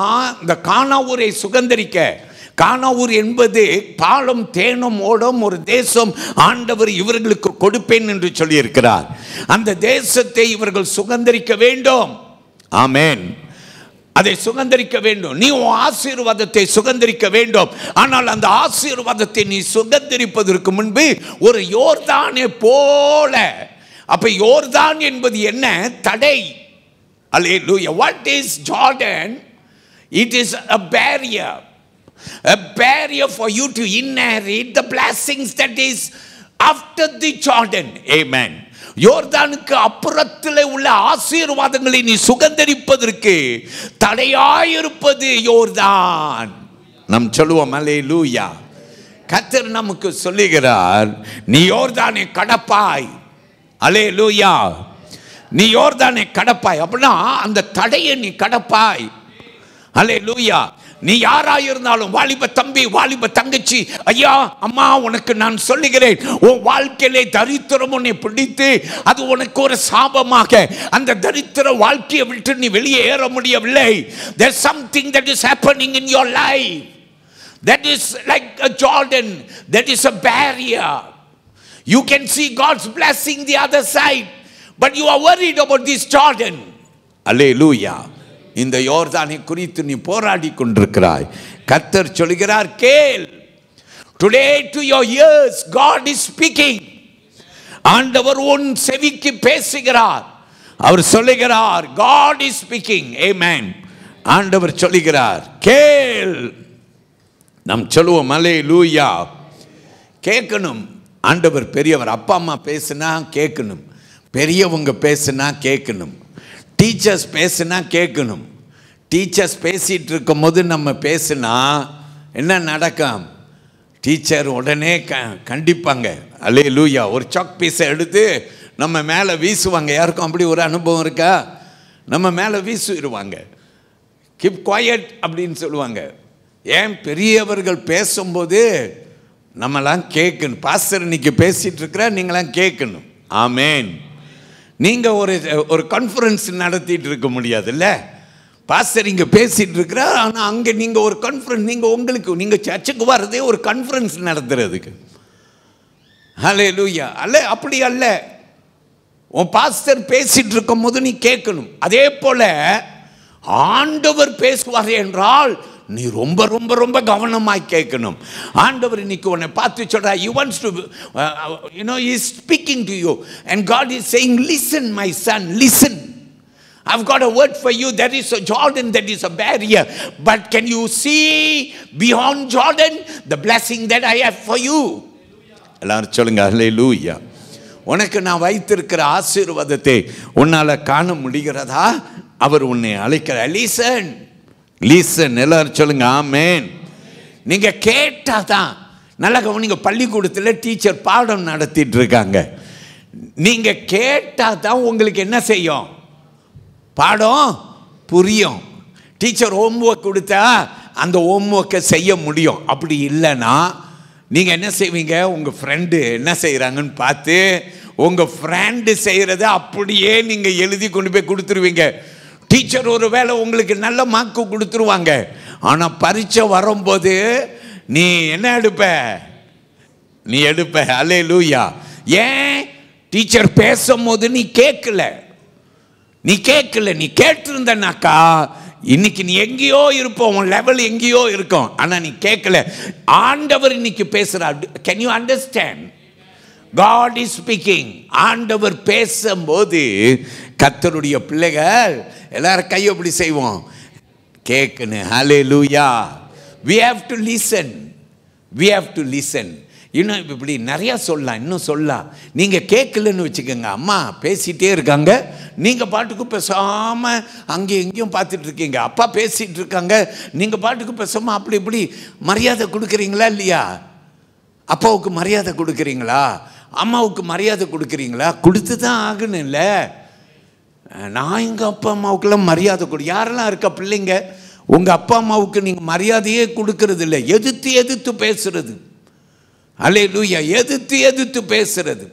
இந்த கானாவூரை சுதந்தரிக்க, கானாவூர் என்பது பாலும் தேனும் ஓடும் ஒரு தேசம், ஆண்டவர் இவர்களுக்கு கொடுப்பேன் என்று சொல்லியிருக்கிறார். அந்த தேசத்தை இவர்கள் சுதந்தரிக்க வேண்டும். ஆமென். அதை சுதந்தரிக்க வேண்டும். நீ உன் ஆசீர்வாதத்தை சுதந்தரிக்க வேண்டும். ஆனால் அந்த ஆசீர்வாதத்தை நீ சுதந்தரிப்பதற்கு முன்பு ஒரு யோர்தானை போல. அப்ப யோர்தான் என்பது என்ன? தடை. அல்லேலூயா. What is Jordan? It is a barrier. A barrier for you to inherit the blessings that is after the Jordan. Amen. யோர்தானுக்கு அப்புறத்தில் உள்ள ஆசீர்வாதங்களை நீ சுதந்தரிப்பதற்கு தடையாயிருப்பது யோர்தான். நாம் சொல்லுவோம் அல்லேலூயா. கர்த்தர் நமக்கு சொல்லுகிறார், நீ யோர்தானை கடப்பாய். அல்லேலூயா. நீ யோர்தானை கடப்பாய். அப்படின்னா அந்த தடையை நீ கடப்பாய். அல்லேலூயா. நீ யாராயிருந்தாலும், வாலிப தம்பி, வாலிப தங்கச்சி, ஐயா அம்மா, உனக்கு நான் சொல்லுகிறேன், உன் வாழ்க்கையிலே தரித்திரம் உன்னை பிடித்து அது உனக்கு ஒரு சாபமாக, அந்த தரித்திர வாழ்க்கையை விட்டு நீ வெளியே ஏற முடியவில்லை. There's something that is happening in your life that is like a Jordan, that is a barrier. You can see God's blessing the other side, but you are worried about this Jordan. Hallelujah. இந்த யோர்தானை குறித்து நீ போராடி கொண்டிருக்கிறாய். கர்த்தர் சொல்கிறார், கேள். Today to your ears God is speaking. ஆண்டவர் உன் செவிக்கு பேசுகிறார். அவர் சொல்லுகிறார், God is speaking. Amen. ஆண்டவர் சொல்லுகிறார், கேள். நாம் சொல்லுவோம் அல்லேலூயா. கேட்கணும். ஆண்டவர் பெரியவர். அப்பா அம்மா பேசினா கேட்கணும். பெரியவங்க பேசினா கேட்கணும். டீச்சர்ஸ் பேசினா கேட்கணும். டீச்சர்ஸ் பேசிகிட்டு இருக்கும் போது நம்ம பேசினா என்ன நடக்கும்? டீச்சர் உடனே கண்டிப்பாங்க. அல்லேலூயா. ஒரு சாக் பீஸை எடுத்து நம்ம மேலே வீசுவாங்க. யாருக்கும் அப்படி ஒரு அனுபவம் இருக்கா? நம்ம மேலே வீசிடுவாங்க. கீப் குவாய்ட் அப்படின்னு சொல்லுவாங்க. ஏன்? பெரியவர்கள் பேசும்போது நம்மலாம் கேட்கணும். பாஸ்டர் இன்னைக்கு பேசிகிட்டு இருக்கிற நீங்களாம் கேட்கணும். ஆமேன். நீங்கள் ஒரு கான்ஃபரன்ஸ் நடத்திட்டு இருக்க முடியாதுல்ல. பாஸ்டர் இங்கே பேசிகிட்டு இருக்கிறார், ஆனால் அங்கே நீங்கள் ஒரு கான்ஃபரன்ஸ், நீங்கள் சர்ச்சுக்கு வர்றதே ஒரு கான்ஃபரன்ஸ் நடத்துறதுக்கு. ஹல்லேலூயா. அல்ல, அப்படி அல்ல. உன் பாஸ்டர் பேசிட்டு இருக்கும் போது நீ கேட்கணும். அதே போல ஆண்டவர் பேசுவார் என்றால் நீ ரொம்ப ரொம்ப ரொம்ப கவனமாய் கேட்கணும். ஆண்டவர் இன்னைக்கு உன்னை பார்த்து சொல்றார், he wants to he is speaking to you and God is saying, listen my son, listen. I've got a word for you. There is a Jordan, that is a barrier, but can you see beyond Jordan the blessing that I have for you? எல்லாரும் சொல்லுங்க ஹல்லேலூயா. உனக்கு நான் வைத்திருக்கிற ஆசீர்வாதத்தை உன்னால காண முடிகிறதா? அவர் உன்னை அழைக்கிறார். Listen, listen. எல்லாரும் சொல்லுங்க ஆமேன். நீங்க கேட்டாதான். நல்லா கவனிங்க. பள்ளிக்கூடத்தில் டீச்சர் பாடம் நடத்திட்டு இருக்காங்க. நீங்க கேட்டாதான் உங்களுக்கு என்ன செய்யும்? பாடம் புரியும். டீச்சர் ஹோம்ஒர்க் கொடுத்தா அந்த ஹோம்ஒர்க்கை செய்ய முடியும். அப்படி இல்லைன்னா நீங்கள் என்ன செய்வீங்க? உங்கள் ஃப்ரெண்டு என்ன செய்கிறாங்கன்னு பார்த்து உங்கள் ஃப்ரெண்டு செய்கிறத அப்படியே நீங்கள் எழுதி கொண்டு போய் கொடுத்துருவீங்க. டீச்சர் ஒரு வேளை உங்களுக்கு நல்ல மார்க்கு கொடுத்துருவாங்க. ஆனால் பரீட்சை வரும்போது நீ என்ன எடுப்ப? நீ எடுப்ப. அல்லேலூயா. ஏன்? டீச்சர் பேசும்போது நீ கேட்கல. நீ கேட்கல. நீ கேட்டிருந்தனாக்கா இன்னைக்கு நீ எங்கேயோ இருப்போம், உன் லெவல் எங்கேயோ இருக்கும். ஆனால் நீ கேட்கல. ஆண்டவர் இன்னைக்கு பேசுகிறார். Can you understand? God is speaking. ஆண்டவர் பேசும்போது கர்த்தருடைய பிள்ளைகள் எல்லாரும் கையை எப்படி செய்வோம்? கேட்கணும். ஹல்லேலூயா. we have to listen. we have to listen. இன்னும் இப்படி நிறையா சொல்லலாம், இன்னும் சொல்லலாம். நீங்கள் கேட்கலன்னு வச்சுக்கோங்க. அம்மா பேசிகிட்டே இருக்காங்க, நீங்கள் பாட்டுக்கு பேசாமல் அங்கே எங்கேயும் பார்த்துட்டு இருக்கீங்க. அப்பா பேசிகிட்டு இருக்காங்க, நீங்கள் பாட்டுக்கு பேசாமல் அப்படி இப்படி மரியாதை கொடுக்குறீங்களா இல்லையா? அப்பாவுக்கு மரியாதை கொடுக்குறீங்களா? அம்மாவுக்கு மரியாதை கொடுக்குறீங்களா? கொடுத்து தான் ஆகணும் இல்லை? நான் எங்கள் அப்பா அம்மாவுக்கெல்லாம் மரியாதை கொடு. யாரெல்லாம் இருக்க பிள்ளைங்க உங்கள் அப்பா அம்மாவுக்கு நீங்கள் மரியாதையே கொடுக்கறது இல்லை, எதிர்த்து எதிர்த்து பேசுறது. அல்லேலூயா, எதிர்த்து எதிர்த்து பேசுறது.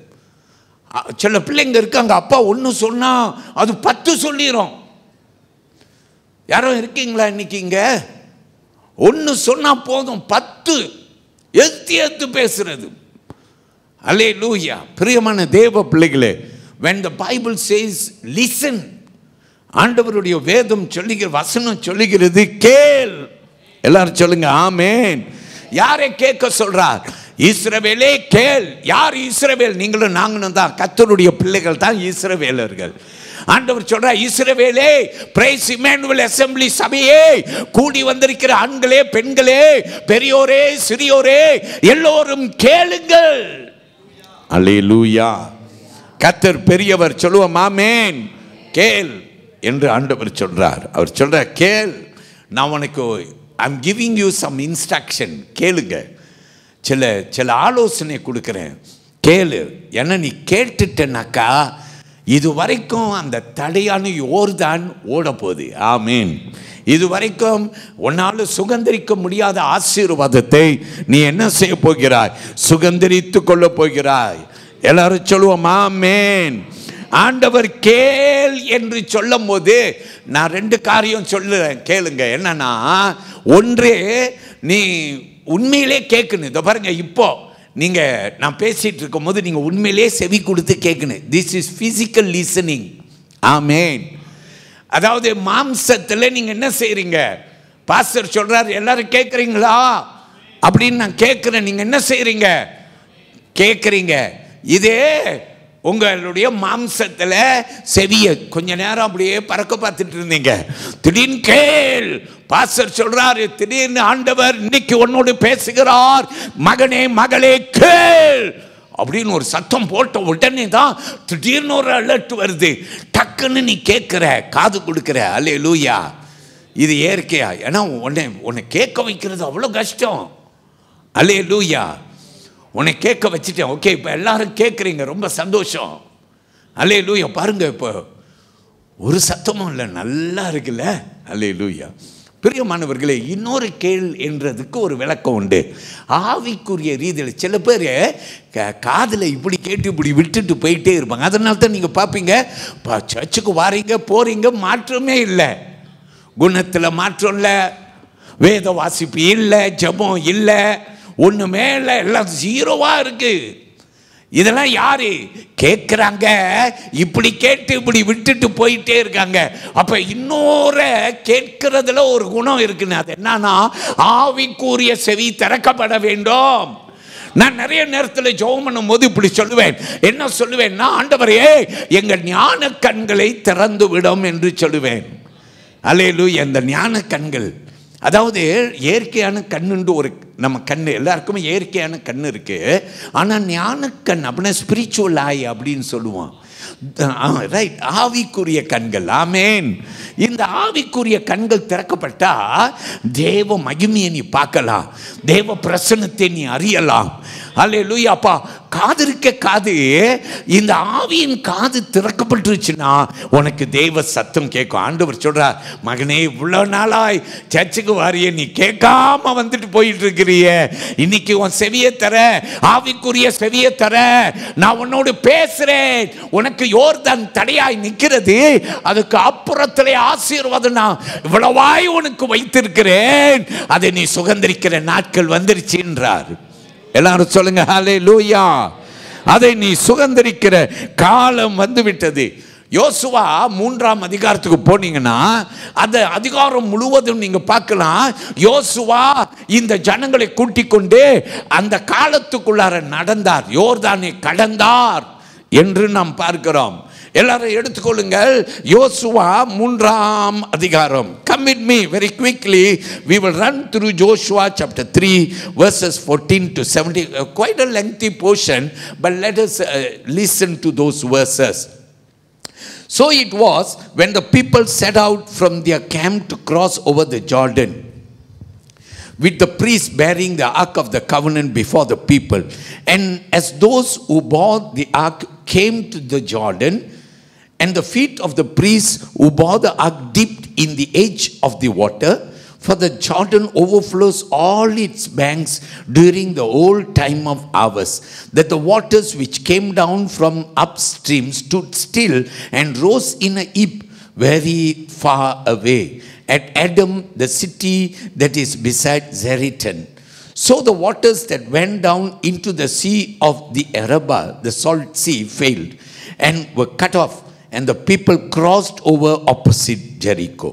சில பிள்ளைங்க இருக்காங்க, அப்பா ஒன்று சொன்னால் அது 10 சொல்லிடும். யாரும் இருக்கீங்களா இன்னைக்கு இங்கே? ஒன்று சொன்னால் போதும் 10 எதிர்த்து எதிர்த்து பேசுறது. அல்லேலூயா. பிரியமான தேவ பிள்ளைகளே, when the Bible says listen, ஆண்டவருடைய வேதம் சொல்லுகிற வசனம் சொல்லுகிறது கேள். எல்லாரும் சொல்லுங்க ஆமென். யாரை கேட்க சொல்றார்? இஸ்ரவேலே கேள். யார் இஸ்ரவேல்? நீங்களும் நாங்களும் தான், கர்த்தருடைய பிள்ளைகள் தான் இஸ்ரவேலர்கள். ஆண்டவர் சொல்றார், இஸ்ரவேலே, பிரைஸ் இம்மானுவேல் அசெம்பிளி சபையே, கூடி வந்திருக்கிற ஆண்களே, பெண்களே, பெரியோரே, சிறியோரே, எல்லோரும் கேளுங்கள். அல்லேலூயா. கர்த்தர் பெரியவர். சொல்லுவோம் ஆமென். கேள் என்று ஆண்டவர் சொல்றார். அவர் சொல்றார் கேள், நான் உனக்கு I'm giving you some instruction. கேளுங்க, சில ஆலோசனை கொடுக்குறேன், கேளு. ஏன்னா நீ கேட்டுட்டனாக்கா இது வரைக்கும் அந்த தடையான யோர்தான் ஓட போகுது. ஆமீன். இது வரைக்கும் உன்னால் சுகந்தரிக்க முடியாத ஆசீர்வாதத்தை நீ என்ன செய்ய போகிறாய்? சுகந்தரித்து கொள்ள போகிறாய். எல்லாரும் சொல்லுவோம் ஆமீன். ஆண்டவர் கேள் என்று சொல்லும் போது நான் 2 காரியம் சொல்லுறேன், கேளுங்க. என்னன்னா, ஒன்று, நீ உண்மையிலே கேட்கணும். இதை பாருங்க, இப்போ நீங்கள் நான் பேசிகிட்டு இருக்கும் போது நீங்கள் உண்மையிலே செவி கொடுத்து கேட்கணும். This is physical listening. ஆமேன். அதாவது மாம்சத்தில் நீங்கள் என்ன செய்கிறீங்க? பாஸ்டர் சொல்கிறார் எல்லாரும் கேட்குறீங்களா அப்படின்னு நான் கேட்குறேன். நீங்கள் என்ன செய்கிறீங்க? கேட்குறீங்க. இதே உங்களுடைய மாம்சத்தில் செவிய கொஞ்ச நேரம் அப்படியே பறக்க பார்த்துட்டு இருந்தீங்க. திடீர்னு கேள், பாஸ்டர் சொல்றாரு, திடீர்னு ஆண்டவர் இன்னைக்கு உன்னோடு பேசுகிறார், மகனே மகளே கேள் அப்படின்னு ஒரு சத்தம் போட்ட உடனே தான் திடீர்னு ஒரு அலர்ட் வருது. டக்குன்னு நீ கேட்குற, காது கொடுக்குற. அல்லேலூயா. இது இயற்கையா? ஏன்னா உன்னை கேட்க வைக்கிறது அவ்வளோ கஷ்டம். அல்லேலூயா. உன்னை கேட்க வச்சுட்டேன். ஓகே, இப்போ எல்லாரும் கேட்குறீங்க, ரொம்ப சந்தோஷம். அல்லேலூயா. பாருங்க, இப்போ ஒரு சத்தமும் இல்லை, நல்லா இருக்குல்ல? அல்லேலூயா. பிரியமானவர்களே, இன்னொரு கேள் என்றதுக்கு ஒரு விளக்கம் உண்டு. ஆவிக்குரிய ரீதியில் சில பேர் காதில் இப்படி கேட்டு இப்படி விட்டுட்டு போயிட்டே இருப்பாங்க. அதனால தான் நீங்கள் பார்ப்பீங்க, சர்ச்சுக்கு வாரீங்க போகிறீங்க, மாற்றமே இல்லை. குணத்தில் மாற்றம் இல்லை, வேத வாசிப்பு இல்லை, ஜெபம் இல்லை, ஒன்றுமே இல்லை, எல்லாம் ஜீரோவாக இருக்கு. இதெல்லாம் யாரு கேட்குறாங்க? இப்படி கேட்டு இப்படி விட்டுட்டு போயிட்டே இருக்காங்க. அப்போ இன்னொரு கேட்கறதுல ஒரு குணம் இருக்குன்னு, அது என்னன்னா, ஆவிக்குரிய செவி திறக்கப்பட வேண்டும். நான் நிறைய நேரத்தில் ஜெபம் பண்ணும் போது இப்படி சொல்லுவேன். என்ன சொல்லுவேன்னா, ஆண்டவரே எங்கள் ஞான கண்களை திறந்து விடும் என்று சொல்லுவேன். அல்லேலூயா. இந்த ஞான கண்கள், அதாவது இயற்கையான கண்ணுண்டு ஒரு நம்ம கண், எல்லாருக்குமே இயற்கையான கண் இருக்குது. ஆனால் ஞானக்கண் அப்படின்னா ஸ்பிரிச்சுவல் ஐ அப்படின்னு சொல்லுவோம். ரைட், ஆவிக்குரிய கண்கள். ஆமேன். இந்த ஆவிக்குரிய கண்கள் திறக்கப்பட்டா தேவ மகிமையை நீ பார்க்கலாம், தேவ பிரசன்னத்தை நீ அறியலாம். அல்லேலூயா. அப்பா, காது இருக்க காது, இந்த ஆவியின் காது திறக்கப்பட்டுருச்சுன்னா உனக்கு தெய்வ சத்தம் கேட்கும். ஆண்டவர் சொல்றார், மகனே இவ்வளோ நாளாய் சர்ச்சுக்கு வாரிய நீ கேட்காம வந்துட்டு போயிட்டு இருக்கிறிய, இன்னைக்கு உன் செவியை தர, ஆவிக்குரிய செவியை தர, நான் உன்னோடு பேசுறேன். உனக்கு யோர்தான் தடையாய் நிற்கிறது, அதுக்கு அப்புறத்திலே ஆசீர்வாதம் நான் இவ்வளவாய் உனக்கு வைத்திருக்கிறேன், அதை நீ சுகந்தரிக்கிற நாட்கள் வந்துருச்சு என்றார். எல்லாரும் சொல்லுங்க ஹல்லேலூயா. அதை நீ சுகந்தரிக்கிற காலம் வந்து விட்டது. யோசுவா 3ஆம் அதிகாரத்துக்கு போனீங்கன்னா அந்த அதிகாரம் முழுவதும் நீங்க பார்க்கலாம். யோசுவா இந்த ஜனங்களை கூட்டிக் கொண்டு அந்த காலத்துக்குள்ளார நடந்தார், யோர்தானை கடந்தார் என்று நாம் பார்க்கிறோம். எல்லாரும் எடுத்துக்கொள்ளுங்கள். யோசுவா 3ஆம் அதிகாரம். Come with me very quickly. We will run through Joshua chapter 3 verses 14 to 17. Quite a lengthy portion, but let us listen to those verses. So it was when the people set out from their camp to cross over the Jordan, with the priests bearing the ark of the covenant before the people. And as those who bore the ark came to the Jordan, And the feet of the priests who bore the ark dipped in the edge of the water, for the Jordan overflows all its banks during the whole time of harvest, that the waters which came down from upstream stood still and rose in a heap very far away, at Adam, the city that is beside Zeritan. So the waters that went down into the sea of the Arabah, the salt sea, failed and were cut off, and the people crossed over opposite Jericho.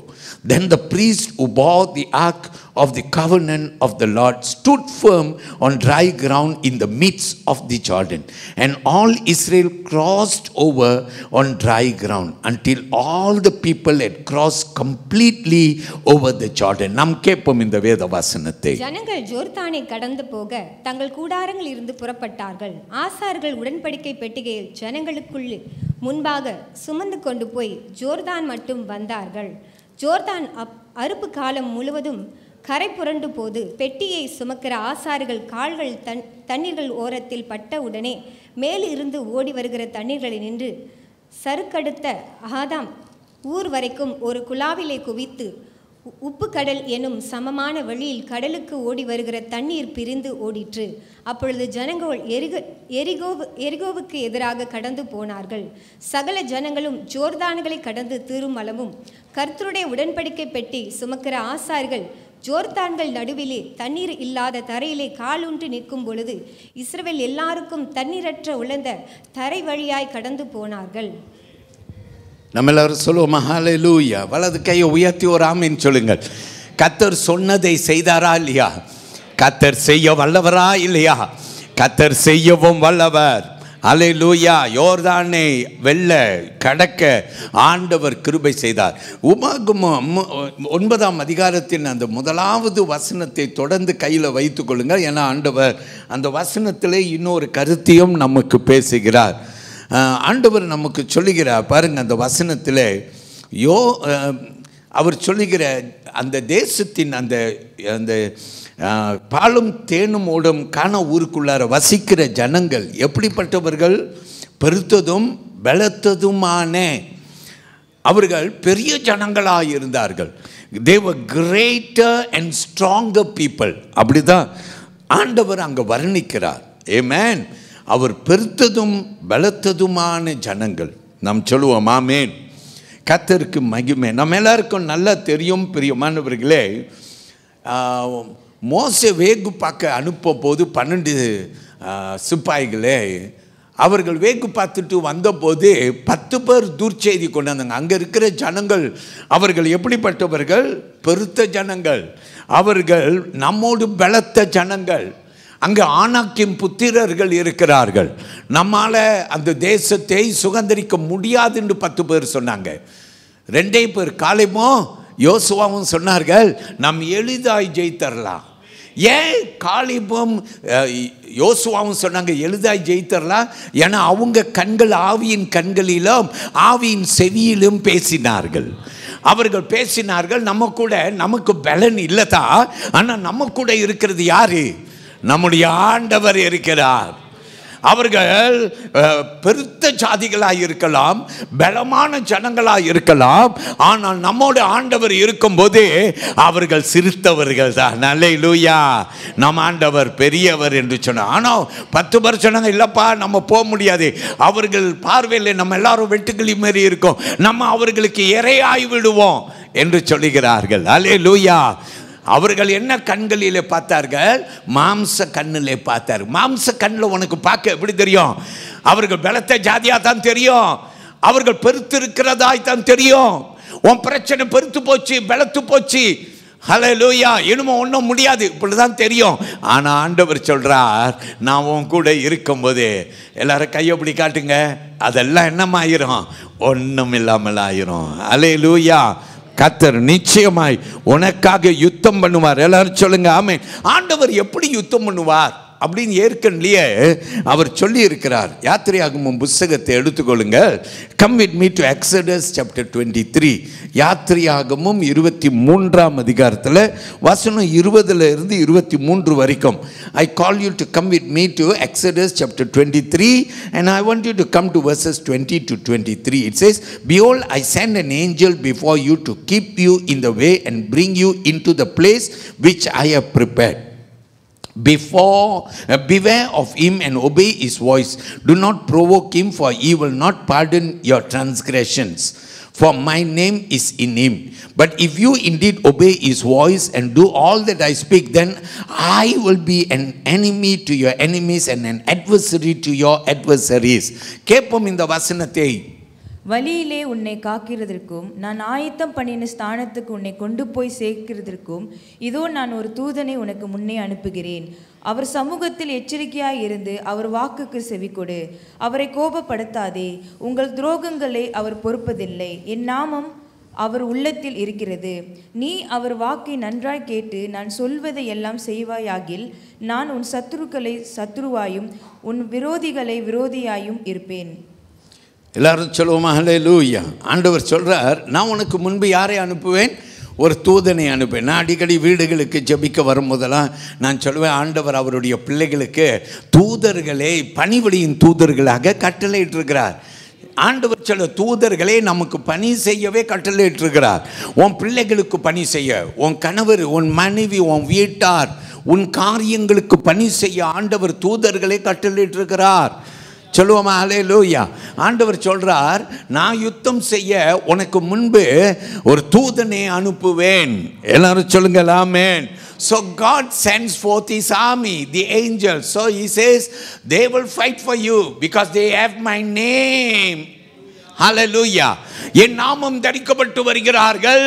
Then the priest who bore the ark of the covenant of the Lord stood firm on dry ground in the midst of the Jordan. And all Israel crossed over on dry ground until all the people had crossed completely over the Jordan. நாம் கேட்போம் இந்த வேத வசனத்தை. ஜனங்கள் ஜோர்தானை கடந்து போக தங்கள் கூடாரங்களில் இருந்து புறப்பட்டார்கள். ஆசார்கள் உடன்படிக்கை பெட்டிகையில் ஜனங்களுக்குள் முன்பாக சுமந்து கொண்டு போய் ஜோர்தான் மட்டும் வந்தார்கள். ஜோர்தான் அறுப்பு காலம் முழுவதும் கரை புரண்டு போது பெட்டியை சுமக்கிற ஆசாரிகள் கால்கள் தண்ணீர்கள் ஓரத்தில் பட்ட உடனே மேலிருந்து ஓடி வருகிற தண்ணீர்களை நின்று சறுக்கடுத்த ஆதாம் ஊர் வரைக்கும் ஒரு குழாவிலே குவித்து உப்பு கடல் எனும் சமமான வழியில் கடலுக்கு ஓடி வருகிற தண்ணீர் பிரிந்து ஓடிற்று. அப்பொழுது ஜனங்கள் எரிகோவுக்கு எதிராக கடந்து போனார்கள். சகல ஜனங்களும் ஜோர்தான்களை கடந்து திருமளவும் கர்த்தருடைய உடன்படிக்கை பெட்டி சுமக்கிற ஆசார்கள் ஜோர்தான்கள் நடுவிலே தண்ணீர் இல்லாத தரையிலே காலூன்றி நிற்கும் பொழுது இஸ்ரவேல் எல்லாருக்கும் தண்ணீரற்ற உலர்ந்த தரை வழியாய் கடந்து போனார்கள். நம்ம எல்லாரும் சொல்லுவோம் ஹல்லேலூயா. வலது கையை உயர்த்தி ஒரு ஆமீன் சொல்லுங்கள். கர்த்தர் சொன்னதை செய்தாரா இல்லையா? கர்த்தர் செய்ய வல்லவரா இல்லையா? கர்த்தர் செய்யவும் வல்லவர். ஹல்லேலூயா. யோர்தானை வெல்ல கடக்க ஆண்டவர் கிருபை செய்தார். உபாகமம் 9ஆம் அதிகாரத்தின் அந்த முதலாவது வசனத்தை தொடர்ந்து கையில் வைத்து கொள்ளுங்கள். ஏன்னா ஆண்டவர் அந்த வசனத்திலே இன்னொரு கருத்தையும் நமக்கு பேசுகிறார். ஆண்டவர் நமக்கு சொல்லுகிறார் பாருங்கள். அந்த வசனத்தில் அவர் சொல்லுகிற அந்த தேசத்தின் அந்த அந்த பாலும் தேனும் ஓடும் காண ஊருக்குள்ளார வசிக்கிற ஜனங்கள் எப்படிப்பட்டவர்கள்? பெருத்ததும் பலத்ததுமான அவர்கள் பெரிய ஜனங்களாக இருந்தார்கள். they were greater and stronger people. அப்படிதான் ஆண்டவர் அங்கே வர்ணிக்கிறார். ஆமென். அவர் பெருத்ததும் பலத்ததுமான ஜனங்கள். நாம் சொல்லுவோம் ஆமென். கர்த்தருக்கு மகிமை. நம்ம எல்லாருக்கும் நல்லா தெரியும் பிரியமானவர்களே, மோசே வேகு பார்க்க அனுப்பும் போது 12 சிப்பாய்களே அவர்கள் வேகு பார்த்துட்டு வந்தபோது 10 பேர் தூர்ச்செய்தி கொண்டு வந்தாங்க. அங்கே இருக்கிற ஜனங்கள் அவர்கள் எப்படிப்பட்டவர்கள்? பெருத்த ஜனங்கள். அவர்கள் நம்மோடு பலத்த ஜனங்கள். அங்கே ஆனாக்கின் புத்திரர்கள் இருக்கிறார்கள். நம்மால் அந்த தேசத்தை சுதந்திரிக்க முடியாது என்று 10 பேர் சொன்னாங்க. 2 பேர் காலேபும் யோசுவாவும் சொன்னார்கள் நாம் எளிதாய் ஜெயித்தரலாம். ஏன் காலேபும் யோசுவாவும் சொன்னாங்க எளிதாய் ஜெயித்தரலாம்? ஏன்னா அவங்க கண்கள் ஆவியின் கண்களிலும் ஆவியின் செவியிலும் பேசினார்கள். அவர்கள் பேசினார்கள். நமக்கு பலன் இல்லதா, ஆனால் நம்ம கூட இருக்கிறது யாரு? நம்முடைய ஆண்டவர் இருக்கிறார். அவர்கள் பெருத்த ஜாதிகளாக இருக்கலாம், பலமான ஜனங்களாக இருக்கலாம், ஆனால் நம்மோட ஆண்டவர் இருக்கும்போது அவர்கள் சிறுத்தவர்கள் தான். அல்லேலூயா. நம்ம ஆண்டவர் பெரியவர் என்று சொன்னார். ஆனால் 10 பேர் சொன்னாங்க இல்லப்பா நம்ம போக முடியாது. அவர்கள் பார்வையில் நம்ம எல்லாரும் வெட்டுக்கிளி மாரி இருக்கோம், நம்ம அவர்களுக்கு இரையாய் விடுவோம் என்று சொல்லுகிறார்கள். அல்லேலூயா. அவர்கள் என்ன கண்களிலே பார்த்தார்கள்? மாம்ச கண்ணிலே பார்த்தார். மாம்ச கண்ணில் உனக்கு பார்க்க எப்படி தெரியும்? அவர்கள் பலத்த ஜாதியாக தான் தெரியும், அவர்கள் பெருத்து இருக்கிறதாய் தான் தெரியும். உன் பிரச்சனை பெருத்து போச்சு, பலத்து போச்சு, ஹல்லேலூயா, இனிமே ஒன்றும் முடியாது, இப்படிதான் தெரியும். ஆனால் ஆண்டவர் சொல்றார் நான் உன் கூட இருக்கும்போது எல்லாரும் கையப்படி காட்டுங்க, அதெல்லாம் என்னமாயிரும்? ஒன்றும் இல்லாமல் ஆயிரும். ஹல்லேலூயா. கர்த்தர் நிச்சயமாய் உனக்காக யுத்தம் பண்ணுவார். எல்லாரும் சொல்லுங்க ஆமென். ஆண்டவர் எப்படி யுத்தம் பண்ணுவார்? அப்படின்னு ஏற்கனவே அவர் சொல்லி இருக்கிறார். யாத்திரையாகமம் புத்தகத்தை எடுத்துக்கொள்ளுங்க. Come with me to Exodus chapter 23. யாத்திரையாகமம் 23ஆம் அதிகாரத்தில் வசனம் 20 இருந்து 23 வரைக்கும். I call you to come with me to Exodus chapter 23 and I want you to come to verses 20 to 23. It says, behold, I send an angel before you to keep you in the way and bring you into the place which I have prepared. Beware of him and obey his voice. Do not provoke him, for he will not pardon your transgressions. For my name is in him. But if you indeed obey his voice and do all that I speak, then I will be an enemy to your enemies and an adversary to your adversaries. கேட்போம் இந்த வசனத்தை. வழியிலே உன்னை காக்கிறதற்கும் நான் ஆயத்தம் பண்ணின ஸ்தானத்துக்கு உன்னை கொண்டு போய் சேர்க்கிறதற்கும் இதோ நான் ஒரு தூதனை உனக்கு முன்னே அனுப்புகிறேன். அவர் சமூகத்தில் எச்சரிக்கையாய் இருந்து அவர் வாக்குக்கு செவிகொடு. அவரை கோபப்படுத்தாதே. உங்கள் துரோகங்களை அவர் பொறுப்பதில்லை. என் நாமம் அவர் உள்ளத்தில் இருக்கிறது. நீ அவர் வாக்கை நன்றாய் கேட்டு நான் சொல்வதை எல்லாம் செய்வாயாகில் நான் உன் சத்துருக்களை சத்துருவாயும் உன் விரோதிகளை விரோதியாயும் இருப்பேன். எல்லாரும் சொல்லுவோமா? ஹல்லேலூயா. ஆண்டவர் சொல்றார், நான் உனக்கு முன்பு யாரை அனுப்புவேன்? ஒரு தூதனை அனுப்பேன். நான் அடிக்கடி வீடுகளுக்கு ஜெபிக்க வரும்போதெல்லாம் நான் சொல்லுவேன், ஆண்டவர் அவருடைய பிள்ளைகளுக்கு தூதர்களை பணிவிடையின் தூதர்களாக கட்டளையிட்டிருக்கிறார். ஆண்டவர் சொல்ல தூதர்களே நமக்கு பணி செய்யவே கட்டளையிட்டிருக்கிறார். உன் பிள்ளைகளுக்கு பணி செய்ய, உன் கணவர், உன் மனைவி, உன் வீட்டார், உன் காரியங்களுக்கு பணி செய்ய ஆண்டவர் தூதர்களை கட்டளையிட்டிருக்கிறார். சொல்லுவோமா? ஹல்லேலூயா. ஆண்டவர் சொல்றார், நான் யுத்தம் செய்ய உனக்கு முன்பு ஒரு தூதனை அனுப்புவேன். எல்லாரும் சொல்லுங்க ஆமென். So God sends forth his army, the angels. So he says they will fight for you because they have my name. Hallelujah. என் நாமம் தரிக்கப்பட்டு வருகிறார்கள்.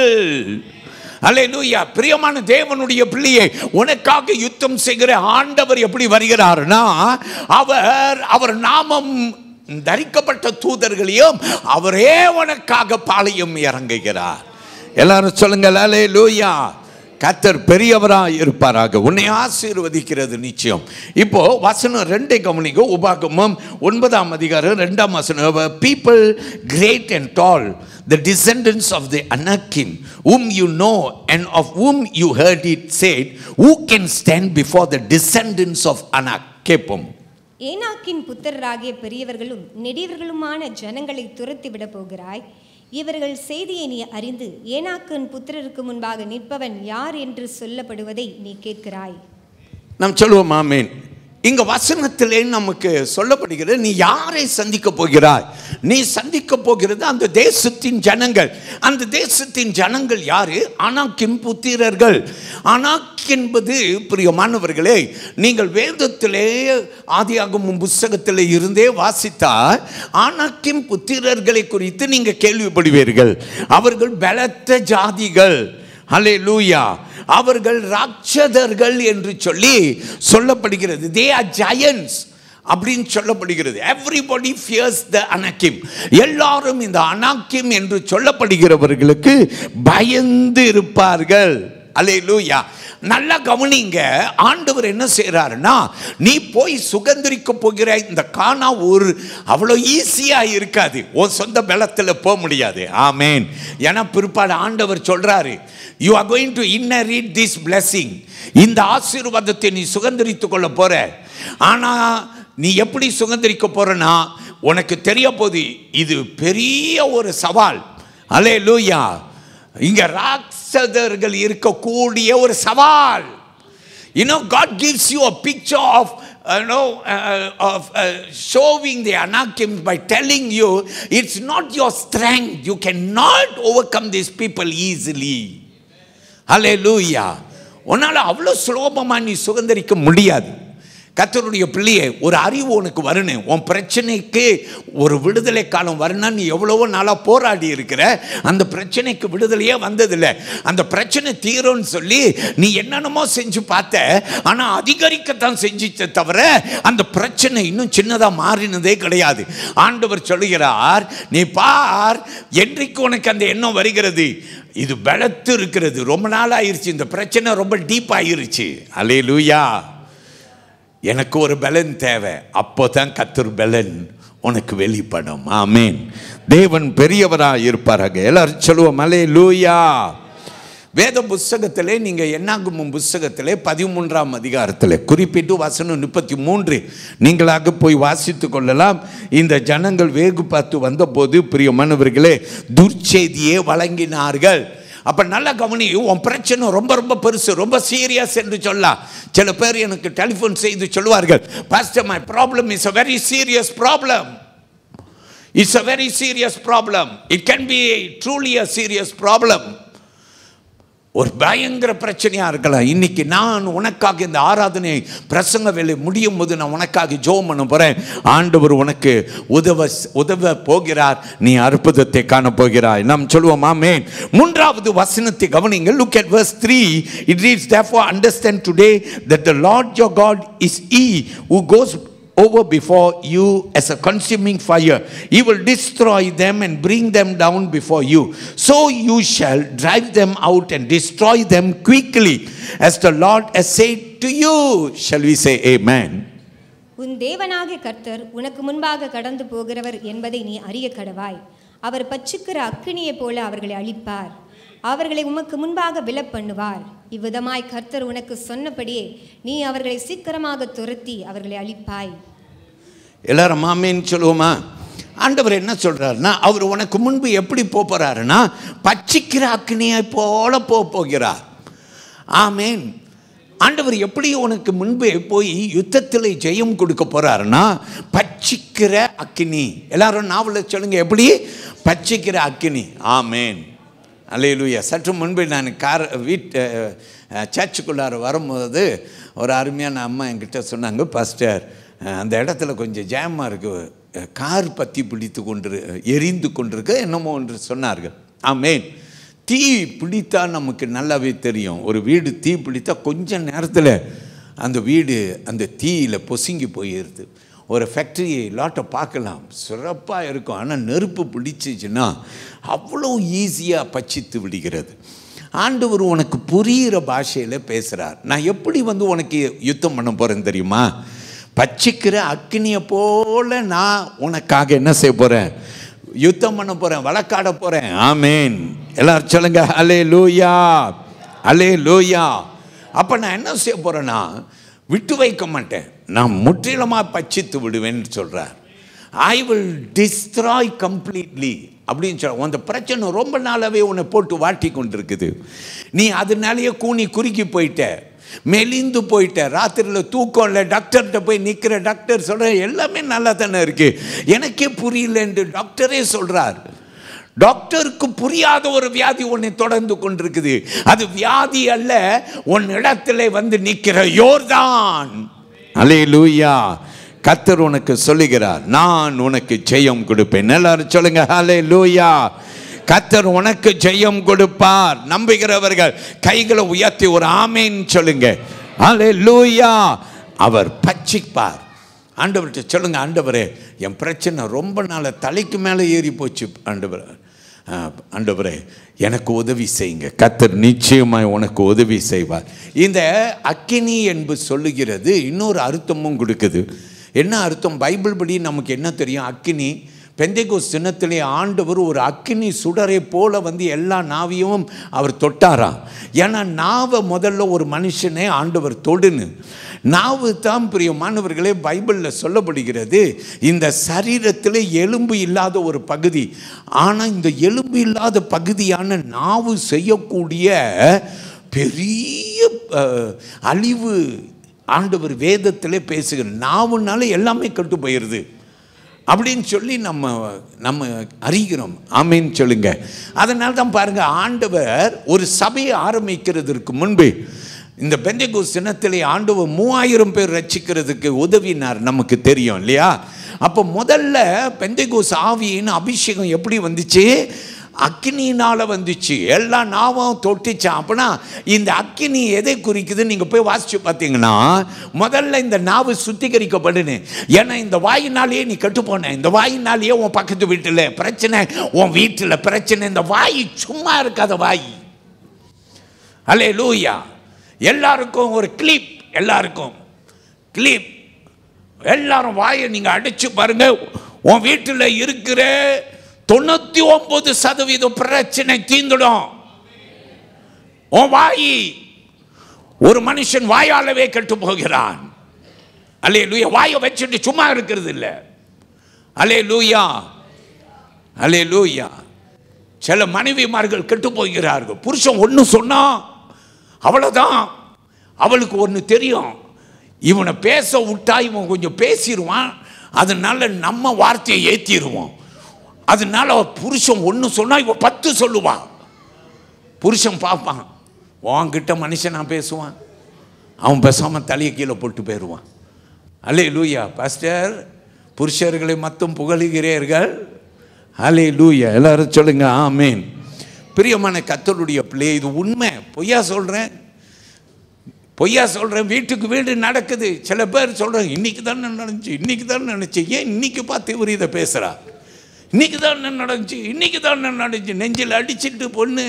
அல்லேலூயா. பிரியமான தேவனுடைய பிள்ளையே, உனக்காக யுத்தம் செய்கிற ஆண்டவர் எப்படி வருகிறார்னா, அவர் நாமம் தரிக்கப்பட்ட தூதர்களையும் அவரே உனக்காக பாளையம் இறங்குகிறார். எல்லாரும் சொல்லுங்க அல்லேலூயா. கர்த்தர் பெரியவராய் இருப்பாராக. உன்னை ஆசீர்வதிக்கிறது நிச்சயம். இப்போ வசனம் 2 கவனிங்க. உபாகமம் 9ஆம் அதிகாரம் 2ஆம் வசனம். People great and tall, the descendants of the Anakim, whom you know and of whom you heard it said, who can stand before the descendants of Anak? கேட்போம். ஏனாக்கின் புத்திரராகிய பெரியவர்களும் நெடியவர்களுமான ஜனங்களை துரத்தி விட போகிறாய். இவர்கள் செய்தியை நீ அறிந்து ஏனாக்கின் புத்திரருக்கு முன்பாக நிற்பவன் யார் என்று சொல்லப்படுவதை நீ கேட்கிறாய். நாம் சொல்லுவோம் ஆமென். இங்க வசனத்திலே நமக்கு சொல்லப்படுகிறது, நீ யாரை சந்திக்க போகிறாய்? நீ சந்திக்க போகிறது அந்த தேசத்தின் ஜனங்கள். அந்த தேசத்தின் ஜனங்கள் யாரு? அனாக்கின் புத்திரர்கள். அனாக் என்பது பிரியமானவர்களே, நீங்கள் வேதத்திலே ஆதியாகமம் புத்தகத்திலே இருந்தே வாசித்தால் அனாக்கின் புத்திரர்களை குறித்து நீங்க கேள்விப்படுவீர்கள். அவர்கள் பலத்த ஜாதிகள். ஹல்லேலூயா. அவர்கள் ராட்சதர்கள் என்று சொல்லி சொல்லப்படுகிறது. they are giants அப்படின்னு சொல்லப்படுகிறது. everybody fears the Anakim. எல்லாரும் இந்த அனாக்கிம் என்று சொல்லப்படுகிறவர்களுக்கு பயந்து இருப்பார்கள். அல்லேலூயா. நல்லா கவனிங்க. ஆண்டவர் என்ன செய்றாருன்னா, நீ போய் சுகந்தரிக்க போகிற இந்த கானா ஊர் அவ்வளோ ஈஸியா இருக்காது. உன் சொந்த பலத்தில் போக முடியாது. ஆமென். ஏன்னா பிற்பாடு ஆண்டவர் சொல்றாரு, you are going to inherit this blessing. இந்த ஆசீர்வாதத்தை நீ சுகந்தரித்துக் கொள்ள போற. ஆனா நீ எப்படி சுகந்தரிக்க போறனா, உனக்கு தெரிய போகுது இது பெரிய ஒரு சவால். அல்லேலூயா. இங்க ராட்சதர்கள் இருக்கக்கூடிய ஒரு சவால். You know, God gives you a picture of showing the Anakim by telling you it's not your strength. You cannot overcome these people easily. Hallelujah. உன்னால அவ்வளோ சுலபமா நீ சுதந்திரிக்க முடியாது. கர்த்தருடைய பிள்ளையே, ஒரு அறிவு உனக்கு வரணும். உன் பிரச்சனைக்கு ஒரு விடுதலை காலம் வரணும். நீ எவ்வளவோ நாளாக போராடி இருக்கிற, அந்த பிரச்சனைக்கு விடுதலையே வந்ததில்லை. அந்த பிரச்சனை தீரும்னு சொல்லி நீ என்னென்னமோ செஞ்சு பார்த்த, ஆனால் அதிகரிக்கத்தான் செஞ்சிச்ச தவிர அந்த பிரச்சனை இன்னும் சின்னதாக மாறினதே கிடையாது. ஆண்டவர் சொல்லுகிறார், நீ பார், என்றைக்கு உனக்கு அந்த எண்ணம் வருகிறது, இது பலத்து இருக்கிறது, ரொம்ப நாள் ஆயிருச்சு, இந்த பிரச்சனை ரொம்ப டீப் ஆயிருச்சு. அல்லேலூயா. எனக்கு ஒரு பலன் தேவை. அப்போ தான் கர்த்தர் பலன் உனக்கு வெளிப்படும். ஆமேன். தேவன் பெரியவராக இருப்பாராக. எல்லாரும் சொல்லுவோம் அல்லேலூயா. வேத புஸ்தகத்திலே நீங்கள் என்னாகும் புஸ்தகத்திலே 13ஆம் அதிகாரத்தில் குறிப்பிட்டு வசனம் 33 நீங்களாக போய் வாசித்து கொள்ளலாம். இந்த ஜனங்கள் வேகு பார்த்து வந்தபோது பிரியமானவர்களே துர்ச்செய்தியே வழங்கினார்கள். அப்போ நல்லா கவனி, உன் பிரச்சனை ரொம்ப ரொம்ப பெருசு, ரொம்ப சீரியஸ் என்று சொல்லலாம். சில பேர் எனக்கு டெலிஃபோன் செய்து சொல்லுவார்கள், pastor my problem is a very serious problem. It's a very serious problem. It can be truly a serious problem. ஒரு பயங்கர பிரச்சனையாக இருக்கலாம். இன்னைக்கு நான் உனக்காக இந்த ஆராதனை பிரசங்க வேலை முடியும் போது நான் உனக்காக ஜெபம் பண்ண போகிறேன். ஆண்டவர் உனக்கு உதவ போகிறார். நீ அற்புதத்தை காண போகிறாய். நாம் சொல்லுவோம் ஆமென். 3வது வசனத்தை கவனிங்கள். Look at verse 3. It reads, therefore understand today that the Lord your God is he who goes over before you as a consuming fire. He will destroy them and bring them down before you. So you shall drive them out and destroy them quickly, as the Lord has said to you. Shall we say amen? உன் தேவனாகிய கர்த்தர் உனக்கு முன்பாக கடந்து போகிறவர் என்பதை நீ அறிய கடவாய். அவர் பட்சிக்கிற அக்கினியைப் போல அவர்களை அழிப்பார். அவர்களை உமக்கு முன்பாக விலப்பண்ணுவார். இவ்விதமாய் கர்த்தர் உனக்கு சொன்னபடியே நீ அவர்களை சீக்கிரமாக துரத்தி அவர்களை அழிப்பாய். எல்லாரும் ஆமென் சொல்லுவோமா? ஆண்டவர் என்ன சொல்றாருன்னா, அவர் உனக்கு முன்பு எப்படி போறாருன்னா பட்சிக்கிற அக்கினியை போல போகிறார். ஆமென். ஆண்டவர் எப்படி உனக்கு முன்பே போய் யுத்தத்தில் ஜெயம் கொடுக்க போறாருன்னா பட்சிக்கிற அக்கினி. எல்லாரும் நாவல சொல்லுங்க, எப்படி பட்சிக்கிற அக்கினி. ஆமென். அல்லேலூயா. சற்று முன்பு நான் சர்ச்சுக்குள்ளார வரும்போது ஒரு அருமையான அம்மா என்கிட்ட சொன்னாங்க, பாஸ்டர் அந்த இடத்துல கொஞ்சம் ஜாமாக இருக்குது, கார் பற்றி பிடித்து எரிந்து கொண்டிருக்கு என்னமோ என்று சொன்னார்கள். ஆமென். தீ பிடித்தா நமக்கு நல்லாவே தெரியும். ஒரு வீடு தீ பிடித்தா கொஞ்ச நேரத்தில் அந்த வீடு அந்த தீயில் பொசுங்கி போயிடுது. ஒரு ஃபேக்ட்ரி லாட்டை பார்க்கலாம், சிறப்பாக இருக்கும். ஆனால் நெருப்பு பிடிச்சிச்சுன்னா அவ்வளோ ஈஸியாக பச்சித்து விடுகிறது. ஆண்டவர் உனக்கு புரிகிற பாஷையில் பேசுகிறார். நான் எப்படி உனக்கு யுத்தம் பண்ண போகிறேன்னு தெரியுமா? பச்சிக்கிற அக்கினியை போல நான் உனக்காக என்ன செய்ய போகிறேன்? யுத்தம் பண்ண போகிறேன், வழக்காட போகிறேன். ஆமேன். எல்லாரும் சொல்லுங்க அல்லேலூயா, அல்லேலூயா. அப்போ நான் என்ன செய்ய போகிறேன்னா விட்டு வைக்க மாட்டேன், நான் முற்றிலுமாக பச்சித்து விடுவேன்னு சொல்கிறார். ஐ வில் டிஸ்ட்ராய் கம்ப்ளீட்லி அப்படின்னு சொல்ல. அந்த பிரச்சனை ரொம்ப நாளாகவே உன்னை போட்டு வாட்டி கொண்டிருக்குது. நீ அதனாலேயே கூனி குறுக்கி போயிட்ட, மெலிந்து போயிட்ட, ராத்திரியில் தூக்கம் இல்லை, டாக்டர்கிட்ட போய் நிற்கிற. டாக்டர் சொல்கிற எல்லாமே நல்லா தானே இருக்குது, எனக்கே புரியல என்று டாக்டரே சொல்கிறார். டாக்டருக்கு புரியாத ஒரு வியாதி உன்னை தொடர்ந்து கொண்டிருக்குது. அது வியாதி அல்ல, உன் இடத்துல நிற்கிற யோர்தான். அல்லேலூயா. கர்த்தர் உனக்கு சொல்லுகிறார், நான் உனக்கு ஜெயம் கொடுப்பேன். எல்லாரும் சொல்லுங்க அல்லேலூயா. கர்த்தர் உனக்கு ஜெயம் கொடுப்பார். நம்புகிறவர்கள் கைகளை உயர்த்தி ஒரு ஆமேன் சொல்லுங்க. அல்லேலூயா. அவர் பட்சிப்பார். ஆண்டவர்கிட்ட சொல்லுங்க, ஆண்டவரே என் பிரச்சனை ரொம்ப நாள் தலைக்கு மேலே ஏறி போச்சு, ஆண்டவரே எனக்கு உதவி செய்யுங்க. கர்த்தர் நிச்சயமாய் உனக்கு உதவி செய்வார். இந்த அக்கினி என்பது சொல்லுகிறது இன்னொரு அர்த்தமும் கொடுக்குது. என்ன அர்த்தம்? பைபிள் படி நமக்கு என்ன தெரியும்? அக்கினி பெந்தேகோஸ்து தினத்திலே ஆண்டவர் ஒரு அக்கினி சுடரை போல எல்லா நாவையும் அவர் தொட்டாராம். ஏன்னா நாவை முதல்ல ஒரு மனுஷனே ஆண்டவர் தொடுன்னு. நாவு தான் பிரியமானவர்களே பைபிளில் சொல்லப்படுகிறது இந்த சரீரத்தில் எலும்பு இல்லாத ஒரு பகுதி. ஆனால் இந்த எலும்பு இல்லாத பகுதியான நாவு செய்யக்கூடிய பெரிய அழிவு ஆண்டவர் வேதத்திலே பேசுகிற. நாவுனால எல்லாமே கெட்டு போயிடுது அப்படின்னு சொல்லி நம்ம அறிகிறோம். ஆமேன்னு சொல்லுங்க. அதனால தான் பாருங்க, ஆண்டவர் ஒரு சபையை ஆரம்பிக்கிறதுக்கு முன்பு இந்த பெந்தேகோஸ்து தினத்திலே ஆண்டவர் 3000 பேர் ரட்சிக்கிறதுக்கு உதவினார், நமக்கு தெரியும் இல்லையா? அப்போ முதல்ல பெந்தேகோஸ்து ஆவியின் அபிஷேகம் எப்படி வந்துச்சு? அக்கினியினால் வந்துச்சு. எல்லா நாவும் தொட்டுச்சான். அப்படின்னா இந்த அக்கினி எதை குறிக்குதுன்னு நீங்கள் போய் வாசிச்சு பார்த்தீங்கன்னா, முதல்ல இந்த நாவு சுத்திகரிக்கப்படுன்னு. ஏன்னா இந்த வாயினாலேயே நீ கெட்டு போன, இந்த வாயினாலேயே உன் பக்கத்து வீட்டில் பிரச்சனை, உன் வீட்டில் பிரச்சனை. இந்த வாய் சும்மா இருக்காத வாய். அல்லேலூயா. எல்லாருக்கும் ஒரு கிளிப், எல்லாருக்கும் கிளிப் எல்லாரும் வாயை நீங்க அடிச்சு பாருங்க, உன் வீட்டில் இருக்கிற 99% பிரச்சனை தீந்துடும். உன் வாய், ஒரு மனுஷன் வாயாலவே கெட்டு போகிறான். அல்லேலூயா. வாயை வச்சுட்டு சும்மா இருக்கிறது இல்லை. அல்லேலூயா, அல்லேலூயா. சில மனைவிமார்கள் கெட்டு போகிறார்கள். புருஷன் ஒன்று சொன்னா அவ்வளோதான், அவளுக்கு ஒன்று தெரியும், இவனை பேச விட்டா இவன் கொஞ்சம் பேசிடுவான், அதனால நம்ம வார்த்தையை ஏற்றிடுவோம். அதனால புருஷன் ஒன்று சொன்னா இவன் 10 சொல்லுவான். புருஷன் பார்ப்பான், உன்கிட்ட மனுஷன் நான் பேசுவான், அவன் பேசாமல் தலையை கீழே போட்டு போயிடுவான். அல்லேலூயா. பாஸ்டர், புருஷர்களை மட்டும் புகழுகிறீர்கள். அல்லேலூயா. எல்லாரும் சொல்லுங்க ஆமேன். பிரியமான கர்த்தருடைய பிள்ளை, இது உண்மை, பொய்யா சொல்கிறேன், பொய்யா சொல்கிறேன். வீட்டுக்கு வீடு நடக்குது. சில பேர் சொல்கிறாங்க, இன்னைக்கு தான் நடந்துச்சு, இன்னைக்கு தான் நினச்சி. ஏன் இன்னைக்கு பார்த்து இவர் இதை பேசுகிறா? இன்னைக்கு தான் நடந்துச்சு, இன்னைக்கு தான் நடந்துச்சு. நெஞ்சில் அடிச்சுட்டு பொண்ணு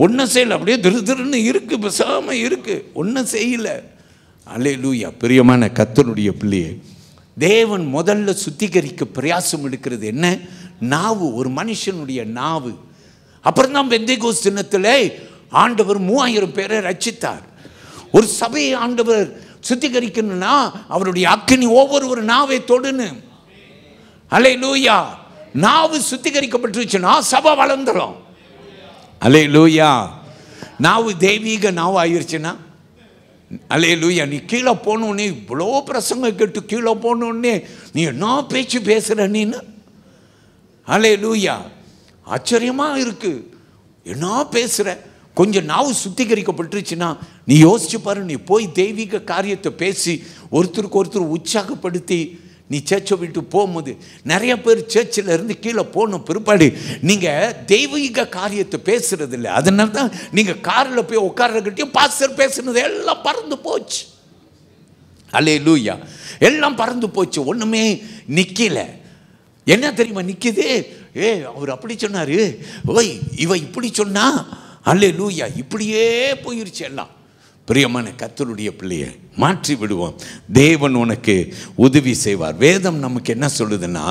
ஒன்றும் செய்யலை, அப்படியே திருன்னு இருக்கு, பேசாமல் இருக்கு, ஒன்றும் செய்யலை. அல்லேலூயா. பிரியமான கர்த்தருடைய பிள்ளையே, தேவன் முதல்ல சுத்திகரிக்க பிரயாசம் எடுக்கிறது என்ன? நாவு. ஒரு மனுஷனுடைய நாவு. அப்புறம் தான் பெந்தேகோஸ்து தினத்தில் ஆண்டவர் 3000 பேரை ரட்சித்தார். ஒரு சபையை ஆண்டவர் சுத்திகரிக்கணும்னா அவருடைய அக்கினி ஒவ்வொரு நாவை தொடுன்னு. அல்லேலூயா. நாவு சுத்திகரிக்கப்பட்டுருச்சுன்னா சபை வளர்ந்துடும். அல்லேலூயா. நாவு தெய்வீக நாவு ஆயிடுச்சுன்னா, அல்லேலூயா. நீ கீழே போனோடனே, இவ்வளோ பிரசங்க கேட்டு கீழே போனோடனே நீ என்ன பேச்சு பேசுகிற நீன்னு, அல்லேலூயா, ஆச்சரியமாக இருக்கு, என்ன பேசுகிற. கொஞ்சம் நாவு சுத்திகரிக்கப்பட்டுருச்சுன்னா நீ யோசிச்சு பாரு, நீ போய் தெய்வீக காரியத்தை பேசி ஒருத்தருக்கு ஒருத்தர் உற்சாகப்படுத்தி நீ சர்ச்சை விட்டு போகும்போது, நிறைய பேர் சர்ச்சில் இருந்து கீழே போன பிற்பாடு நீங்கள் தெய்வீக காரியத்தை பேசுறது இல்லை. அதனால தான் நீங்கள் காரில் போய் உட்கார்றக்கிட்டையும் பாஸ்டர் பேசுனது எல்லாம் பறந்து போச்சு. அல்லேலூயா. எல்லாம் பறந்து போச்சு, ஒன்றுமே நிற்கல. என்ன தெரியுமா நிற்கிது? அவர் அப்படி சொன்னார், ஓய் இவ இப்படி சொன்னா, அல்லேலூயா, இப்படியே போயிருச்சு எல்லாம். பிரியமான கர்த்தருடைய பிள்ளையை மாற்றி விடுவோம். தேவன் உனக்கு உதவி செய்வார். வேதம் நமக்கு என்ன சொல்லுதுன்னா,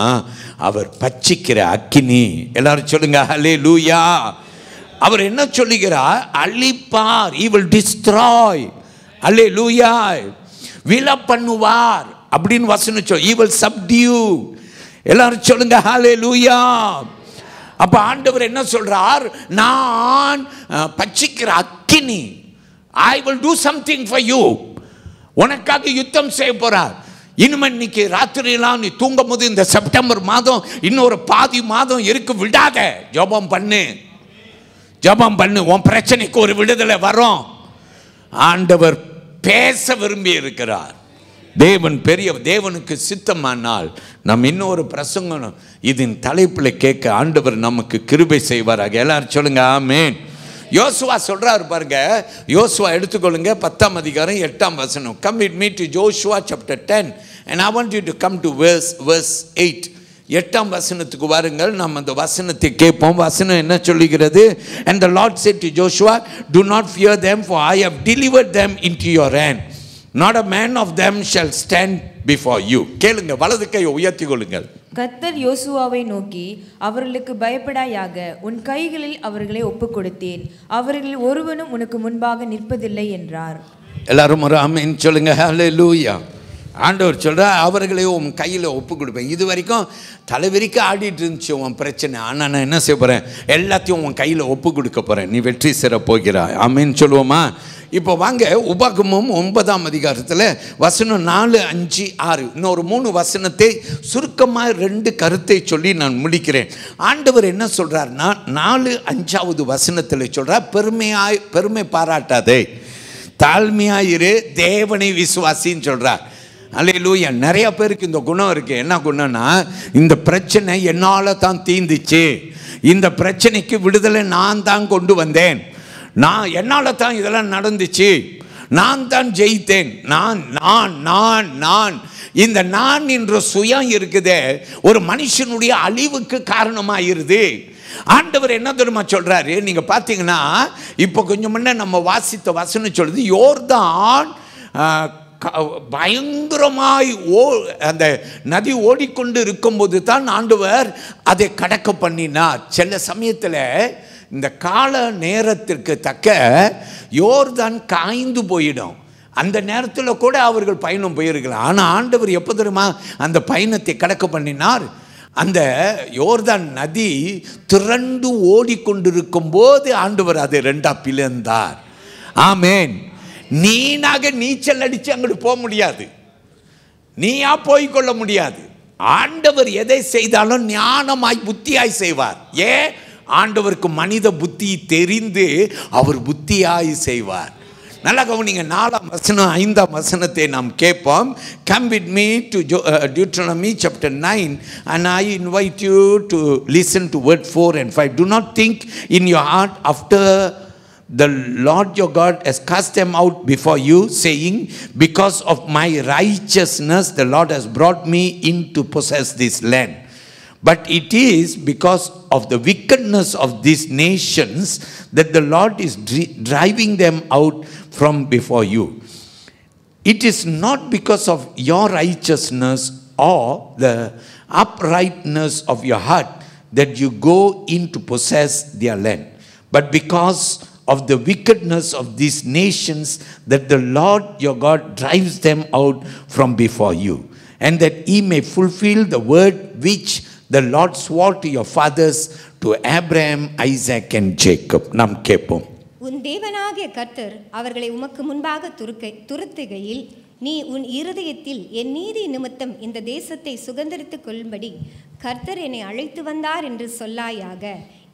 அவர் பட்சிக்கிற அக்கினி. எல்லாரும் சொல்லுங்க அல்லேலூயா. அவர் என்ன சொல்லுகிறார்? அழிப்பார். he will destroy. அல்லேலூயா. விழ பண்ணுவார் அப்படின்னு வசனம் சொல். he will subdue. எல்லாரும் சொல்லுங்க அல்லேலூயா. அப்ப ஆண்டவர் என்ன சொல்றார்? நான் பட்சிக்கிற அக்கினி, I will do something for you. உனக்காக யுத்தம் செய்ய போறார். இனிமே இன்னைக்கு ராத்திரியெல்லாம் நீ தூங்கும் போது, இந்த செப்டம்பர் மாதம் இன்னொரு பாதி மாதம் இருக்கு, விடாத, ஜெபம் பண்ணு, ஜெபம் பண்ணு. உன் பிரச்சனைக்கு ஒரு விடுதலை வரும். ஆண்டவர் பேச விரும்பி இருக்கிறார். தேவன் பெரிய, தேவனுக்கு சித்தமானால் நம்ம இன்னொரு பிரசங்கம் இதன் தலைப்பில் கேட்க ஆண்டவர் நமக்கு கிருபை செய்வாராக. எல்லாரும் சொல்லுங்க ஆமென். யோசுவா சொல்றாரு பாருங்க. யோசுவா எடுத்துக்கொள்ளுங்க, 10ஆம் அதிகாரம் 8ஆம் வசனம். Come with me to Joshua chapter 10 and I want you to come to verse 8. 8ஆம் வசனத்துக்கு வாருங்கள், நம்ம அந்த வசனத்தை கேட்போம். வசனம் என்ன சொல்லுகிறது? And the Lord said to Joshua, do not fear them, for I have delivered them into your hand. Not a man of them shall stand before you. கேளுங்க, வலது கையை உயர்த்தி கொள்ளுங்கள். கர்த்தர் யோசுவாவை நோக்கி, அவர்களுக்கு பயப்படாயாக, உன் கைகளில் அவர்களை ஒப்புக் கொடுத்தேன், அவர்களில் ஒருவனும் உனக்கு முன்பாக நிற்பதில்லை என்றார். எல்லாரும் ஒரு ஆமென் சொல்லுங்க. ஹல்லேலூயா. ஆண்டவர் சொல்ற, அவர்களை உன் கையில் ஒப்பு கொடுப்பேன். இது வரைக்கும் தலைவிரிக்க ஆடிட்டு இருந்துச்சு உன் பிரச்சனை, ஆனால் நான் என்ன செய்ய போகிறேன்? எல்லாத்தையும் உன் கையில் ஒப்பு கொடுக்க போகிறேன், நீ வெற்றி பெற போகிறாய். ஆமென் சொல்லுவோமா? இப்போ வாங்க, உபாகமம் 9ஆம் அதிகாரத்தில் வசனம் 4, 5, 6 இன்னொரு 3 வசனத்தை சுருக்கமாக 2 கருத்தை சொல்லி நான் முடிக்கிறேன். ஆண்டவர் என்ன சொல்கிறார்னா, 4, 5வது வசனத்தில் சொல்கிறார், பெருமை பாராட்டாதே, தாழ்மையாயிரு, தேவனை விசுவாசின்னு சொல்கிறார். அல்லேலூயா. நிறைய பேருக்கு இந்த குணம் இருக்கு. என்ன குணம்னா, இந்த பிரச்சனை என்னால் தான் தீந்துச்சு, இந்த பிரச்சனைக்கு விடுதலை நான் தான் கொண்டு வந்தேன், நான் என்னால் தான் இதெல்லாம் நடந்துச்சு, நான் தான் ஜெயித்தேன், நான் இந்த நான் என்ற சுயம் இருக்குதே, ஒரு மனுஷனுடைய அழிவுக்கு காரணமாயிருது. ஆண்டவர் என்ன தெரியுமா சொல்றாரு? நீங்க பார்த்தீங்கன்னா, இப்போ கொஞ்சம் முன்ன நம்ம வாசித்த வசனம் சொல்லுது, யோர்தான் பயங்கரமாய் அந்த நதி ஓடிக்கொண்டு இருக்கும்போது தான் ஆண்டவர் அதை கடக்க பண்ணினார். சில சமயத்தில் இந்த கால நேரத்திற்கு தக்க யோர்தான் காய்ந்து போயிடும். அந்த நேரத்தில் கூட அவர்கள் பயணம் போயிருக்கலாம். ஆனால் ஆண்டவர் எப்போ தெரியுமா அந்த பயணத்தை கடக்க பண்ணினார்? அந்த யோர்தான் நதி திரண்டு ஓடிக்கொண்டிருக்கும் போது ஆண்டவர் அதை ரெண்டா பிளந்தார். ஆமேன். நீனாக நீச்சல் அடித்து அங்கிட்டு போக முடியாது, நீயா போய்கொள்ள முடியாது. ஆண்டவர் எதை செய்தாலும் ஞானமாய் புத்தியாய் செய்வார். ஏன்? ஆண்டவருக்கு மனித புத்தி தெரிந்து அவர் புத்தியாய் செய்வார். நல்லா கவனிங்க. 4ஆம் வசனம் 5ஆம் வசனத்தை நாம் கேட்போம். Come with me to Deuteronomy chapter 9 and I invite you to listen to word 4 and 5. Do not think in your heart after the Lord your God has cast them out before you, saying, because of my righteousness the Lord has brought me in to possess this land. But it is because of the wickedness of these nations that the Lord is driving them out from before you. It is not because of your righteousness or the uprightness of your heart that you go in to possess their land, but because of the wickedness of these nations that the Lord your God drives them out from before you, and that he may fulfill the word which the Lord swore to your fathers, to Abraham, Isaac and Jacob. நாம் கேட்போம். உன் தேவனாகிய கர்த்தர் அவர்களை உமக்கு முன்பாக துரத்துகையில் நீ உன் இருதயத்தில் என் நீதி நிமித்தம் இந்த தேசத்தை சுதந்தரித்துக் கொள்ளும்படி கர்த்தர் என்னை அழைத்து வந்தார் என்று சொல்லாயாக.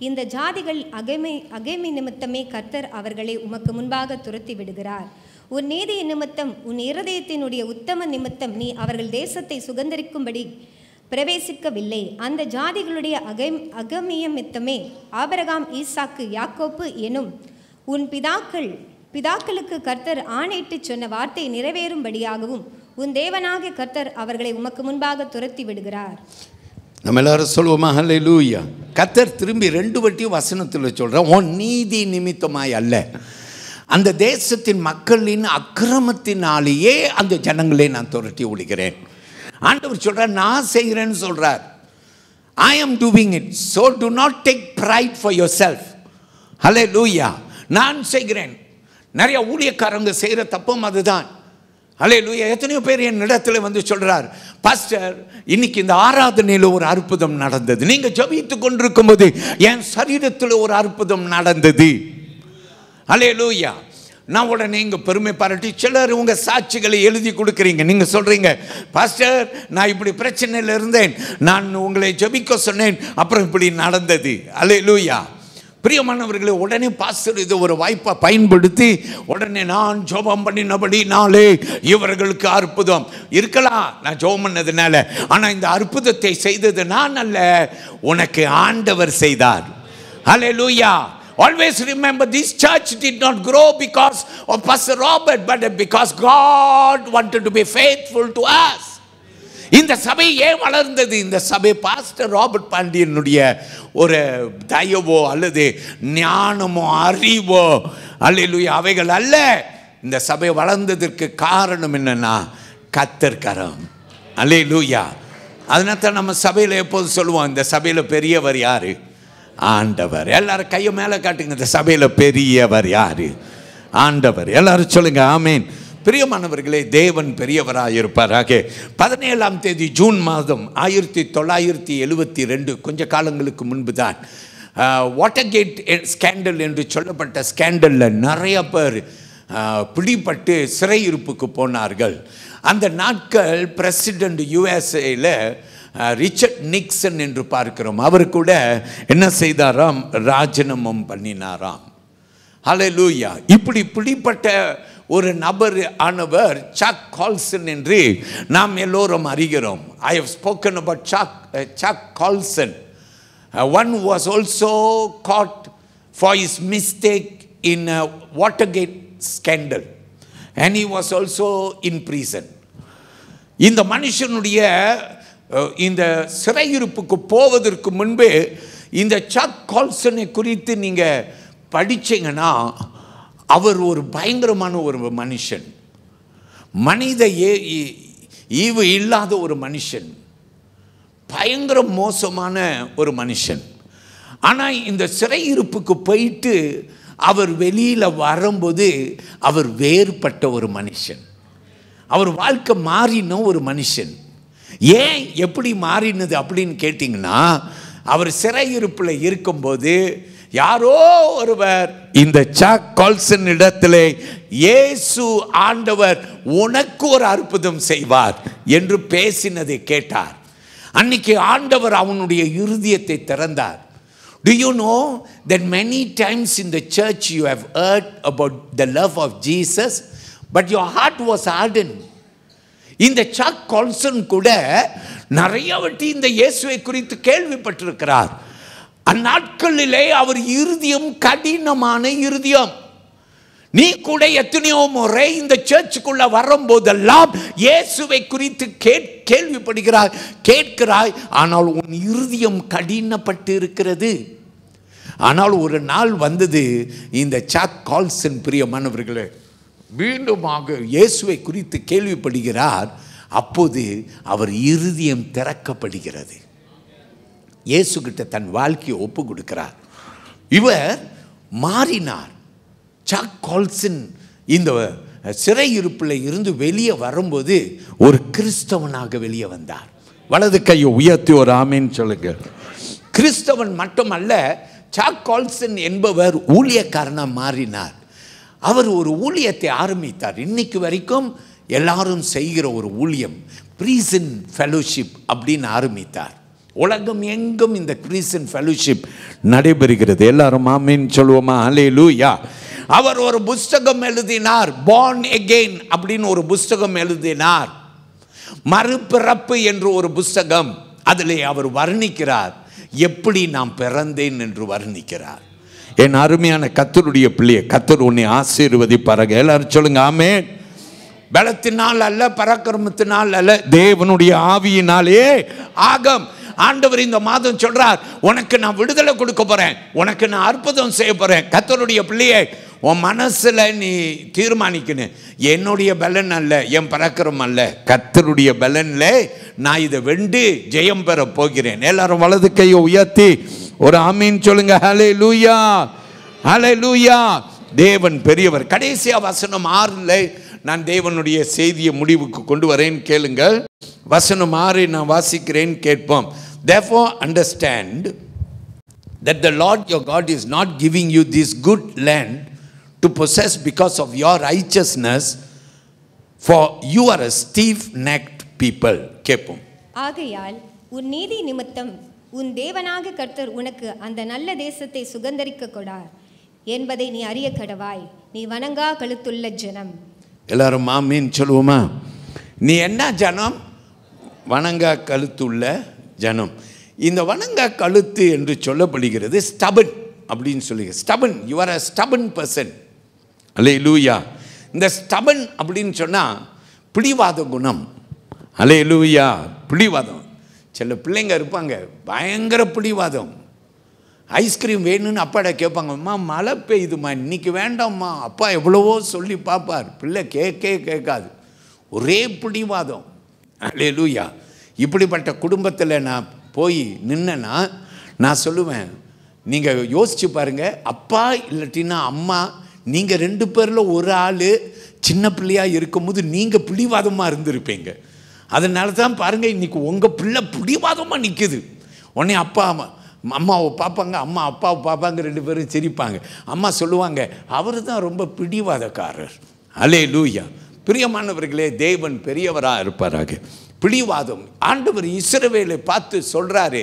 இந்த ஜாதிகள் அகைமை நிமித்தமே கர்த்தர் அவர்களை உமக்கு முன்பாக துரத்தி விடுகிறார். உன் நீதி நிமித்தம் உன் இருதயத்தினுடைய உத்தம நிமித்தம் நீ அவர்கள் தேசத்தை சுதந்தரிக்கும்படி பிரவேசிக்கவில்லை. அந்த ஜாதிகளுடைய அகமியமித்தமே ஆபிரகாம், ஈசாக்கு, யாக்கோப்பு எனும் உன் பிதாக்களுக்கு கர்த்தர் ஆணையிட்டு சொன்ன வார்த்தை நிறைவேறும்படியாகவும் உன் தேவனாகிய கர்த்தர் அவர்களை உமக்கு முன்பாக துரத்தி விடுகிறார். நம்ம எல்லாரும் சொல்லுவோமா? ஹல்லேலூயா. கர்த்தர் திரும்பி 2 வாட்டி வசனத்தில் சொல்கிறார், உன் நீதி நிமித்தமாய் அல்ல, அந்த தேசத்தின் மக்களின் அக்கிரமத்தினாலேயே அந்த ஜனங்களை நான் துரட்டி விடுகிறேன். ஆண்டவர் சொல்கிறார், நான் செய்கிறேன்னு சொல்கிறார். I am doing it. So do not take pride for yourself. ஹல்லேலூயா. நான் செய்கிறேன். நிறைய ஊழியக்காரங்க செய்கிற தப்பும் அதுதான். ஹல்லேலூயா. எத்தனையோ பேர் என் இடத்துல வந்து சொல்கிறார், பாஸ்டர் இன்னைக்கு இந்த ஆராதனையில் ஒரு அற்புதம் நடந்தது, நீங்கள் ஜெபித்து கொண்டிருக்கும் போது என் சரீரத்தில் ஒரு அற்புதம் நடந்தது. ஹல்லேலூயா. நான் உடனே இங்கே பெருமை பாராட்டி சிலர் உங்கள் சாட்சிகளை எழுதி கொடுக்குறீங்க. நீங்கள் சொல்கிறீங்க, பாஸ்டர் நான் இப்படி பிரச்சனையில் இருந்தேன், நான் உங்களை ஜெபிக்க சொன்னேன், அப்புறம் இப்படி நடந்தது. ஹல்லேலூயா. பிரியமானவர்களே, உடனே பாஸ்டர் இது ஒரு வாய்ப்பை பயன்படுத்தி உடனே நான் ஜெபம் பண்ணினபடினாலே இவர்களுக்கு அற்புதம் இருக்கலாம், நான் ஜெபம் பண்ணதுனால. ஆனால் இந்த அற்புதத்தை செய்தது நான் அல்ல, உனக்கு ஆண்டவர் செய்தார். ஹல்லேலூயா. Always remember, this church did not grow because of Pastor Robert, but because God wanted to be faithful to us. இந்த சபை ஏன் வளர்ந்தது? இந்த சபை பாஸ்டர் ராபர்ட் பாண்டியனுடைய ஒரு தயவோ அல்லது ஞானமோ அறிவோ அல்லேலூயா அவைகள் அல்ல. இந்த சபை வளர்ந்ததற்கு காரணம் என்னன்னா கர்த்தர் கரம். அல்லேலூயா. அதனால தான் நம்ம சபையில் எப்போது சொல்லுவோம், இந்த சபையில் பெரியவர் யாரு? ஆண்டவர். எல்லாரும் கையை மேலே காட்டுங்க. இந்த சபையில் பெரியவர் யாரு? ஆண்டவர். எல்லாரும் சொல்லுங்க ஆமேன். பிரியமானவர்களே, தேவன் பெரியவராக இருப்பாராக. 17ஆம் தேதி ஜூன் மாதம் 1972, கொஞ்ச காலங்களுக்கு முன்பு தான் வாட்டர்கேட் ஸ்கேண்டல் என்று சொல்லப்பட்ட ஸ்கேண்டலில் நிறைய பேர் பிடிபட்டு சிறையிருப்புக்கு போனார்கள். அந்த நாட்கள் பிரசிடென்ட் யுஎஸ்ஏல ரிச்சர்ட் நிக்சன் என்று பார்க்கிறோம். அவர் கூட என்ன செய்தாராம்? ராஜினாமா பண்ணினாராம். ஹல்லேலூயா. இப்படி பிடிப்பட்ட ஒரு நபர் ஆனவர் சக் கால்சன் என்று நாம் எல்லோரும் அறிகிறோம். I have spoken about Chuck Colson. One was also caught for his mistake in Watergate scandal and he was also in prison. இந்த மனுஷனுடைய இந்த சிறையிருப்புக்கு போவதற்கு முன்பு இந்த சக் கால்சனை குறித்து நீங்கள் படிச்சீங்கன்னா அவர் ஒரு பயங்கரமான ஒரு மனுஷன். மனித ஈவு இல்லாத ஒரு மனுஷன், பயங்கர மோசமான ஒரு மனுஷன். ஆனால் இந்த சிறையிருப்புக்கு போயிட்டு அவர் வெளியில் வரும்போது அவர் வேறுபட்ட ஒரு மனுஷன். அவர் வாழ்க்கை மாறின ஒரு மனுஷன். ஏன் எப்படி மாறினது அப்படின்னு கேட்டிங்கன்னா, அவர் சிறையிருப்பில் இருக்கும்போது யாரோ ஒருவர் இந்த சாக் கால்சன் இடத்திலே இயேசு ஆண்டவர் உனக்கு ஒரு அற்புதம் செய்வார் என்று பேசினதை கேட்டார். அன்னைக்கு ஆண்டவர் அவனுடைய இருதயத்தை திறந்தார். Do you know that many times in the church you have heard about the love of Jesus, but your heart was hardened? இந்த சாக் கால்சன் கூட நிறைய வாட்டி இந்த இயேசுவை குறித்து கேள்விப்பட்டிருக்கிறார். அந்நாட்களிலே அவர் இருதயம் கடினமான இருதயம். நீ கூட எத்தனையோ முறை இந்த சர்ச்சுக்குள்ள வரும்போதெல்லாம் இயேசுவை குறித்து கேள்விப்படுகிறாய், கேட்கிறாய், ஆனால் உன் இருதயம் கடினப்பட்டு இருக்கிறது. ஆனால் ஒரு நாள் வந்தது, இந்த சாக் கால்சன் பிரியமானவர்களே மீண்டுமாக இயேசுவை குறித்து கேள்விப்படுகிறார். அப்போது அவர் இருதயம் திறக்கப்படுகிறது. இயேசு கிட்ட தன் வாழ்க்கையை ஒப்பு கொடுக்கிறார். இவர் மாறினார். சாக் கால்சன் இந்த சிறையிருப்பில் இருந்து வெளியே வரும்போது ஒரு கிறிஸ்தவனாக வெளியே வந்தார். வலது கையை உயர்த்தி ஒரு ஆமேன் சொல்லுங்க. கிறிஸ்தவன் மட்டுமல்ல, சாக் கால்சன் என்பவர் ஊழியக்காரனாக மாறினார். அவர் ஒரு ஊழியத்தை ஆரம்பித்தார். இன்னைக்கு வரைக்கும் எல்லாரும் செய்கிற ஒரு ஊழியம் பிரீசன் ஃபெலோஷிப் அப்படின்னு ஆரம்பித்தார். உலகம் எங்கும் இந்த பிரீசன் ஃபெலோஷிப் நடைபெறுகிறது. எல்லாரும் ஆமீன் சொல்லுவோமா? ஹல்லேலூயா. அவர் ஒரு புஸ்தகம் எழுதினார், born again அப்படின்னு ஒரு புஸ்தகம் எழுதினார். மறுபிறப்பு என்று ஒரு புஸ்தகம். அதிலே அவர் வர்ணிக்கிறார், எப்படி நான் பிறந்தேன் என்று வர்ணிக்கிறார். என் அருமையான கர்த்தருடைய பிள்ளையை, கர்த்தர் உன்னை ஆசீர்வதிப்பாராக. எல்லாரும் சொல்லுங்க ஆமென். பலத்தினால் அல்ல, பராக்கிரமத்தினால் அல்ல, தேவனுடைய ஆவியினாலே ஆகம். ஆண்டவர் இந்த மாதம் சொல்றார், உனக்கு நான் விடுதலை கொடுக்க போறேன், உனக்கு நான் அற்புதம் செய்ய போறேன். கர்த்தருடைய பிள்ளையை, உன் மனசுல நீ தீர்மானிக்கணும், என்னுடைய பலன் அல்ல, என் பராக்கிரமம் அல்ல, கர்த்தருடைய பலன்ல நான் இதை வென்று ஜெயம் பெற போகிறேன். எல்லாரும் வலது கையை உயர்த்தி ஒரு ஆமீன் சொல்லுங்க. ஹல்லேலூயா, ஹல்லேலூயா. தேவன் பெரியவர். கடைசியா வசனம் 6ல நான் தேவனுடைய செய்தியை முடிவுக்கு கொண்டு வரேன், கேளுங்க. வசனம் 6 நான் வாசிக்கிறேன், கேட்போம். Therefore understand that the Lord your God is not giving you this good land to possess because of your righteousness, for you are a stiff-necked people. கேட்போம். ஆகையால் உன் நீதி நிமித்தம் உன் தேவனாக கர்த்தர் உனக்கு அந்த நல்ல தேசத்தை சுகந்தரிக்க கொடார் என்பதை நீ அறிய கடவாய். நீ வணங்கா கழுத்துள்ள ஜனம். எல்லாரும் ஆமீன் சொல்லுவோமா? நீ என்ன ஜனம்? வணங்கா கழுத்துள்ள ஜனம். இந்த வணங்கா கழுத்து என்று சொல்லப்படுகிறது ஸ்டபன் அப்படின்னு சொல்லி. Stubborn, you are a stubborn person. அல்லேலூயா. இந்த ஸ்டபன் அப்படின்னு சொன்னால் பிடிவாத குணம். அல்லேலூயா. பிடிவாதம். சில பிள்ளைங்க இருப்பாங்க பயங்கர பிடிவாதம். ஐஸ்கிரீம் வேணும்னு அப்பாட கேட்பாங்க, அம்மா மழை பெய்யுதுமா இன்னைக்கு வேண்டாம்மா. அப்பா எவ்வளவோ சொல்லி பார்ப்பார், பிள்ளை கேட்காது, ஒரே பிடிவாதம். அல்லேலூயா. இப்படிப்பட்ட குடும்பத்தில் நான் போய் நின்னேன்னா நான் சொல்லுவேன், நீங்கள் யோசிச்சு பாருங்கள், அப்பா இல்லாட்டினா அம்மா, நீங்கள் 2 பேரில் ஒரு ஆள் சின்ன பிள்ளையாக இருக்கும்போது நீங்கள் பிடிவாதமாக இருந்திருப்பீங்க. அதனால தான் பாருங்கள் இன்றைக்கி உங்கள் பிள்ளை பிடிவாதமாக நிற்குது. உடனே அப்பா அம்மாவை பார்ப்பாங்க, அம்மா அப்பாவை பார்ப்பாங்க, 2 பேரும் சிரிப்பாங்க. அம்மா சொல்லுவாங்க, அவர் தான் ரொம்ப பிடிவாதக்காரர். அல்லேலூயா. பிரியமானவர்களே, தேவன் பெரியவராக இருப்பாராக. பிடிவாதம். ஆண்டவர் இஸ்ரவேலை பார்த்து சொல்கிறாரு,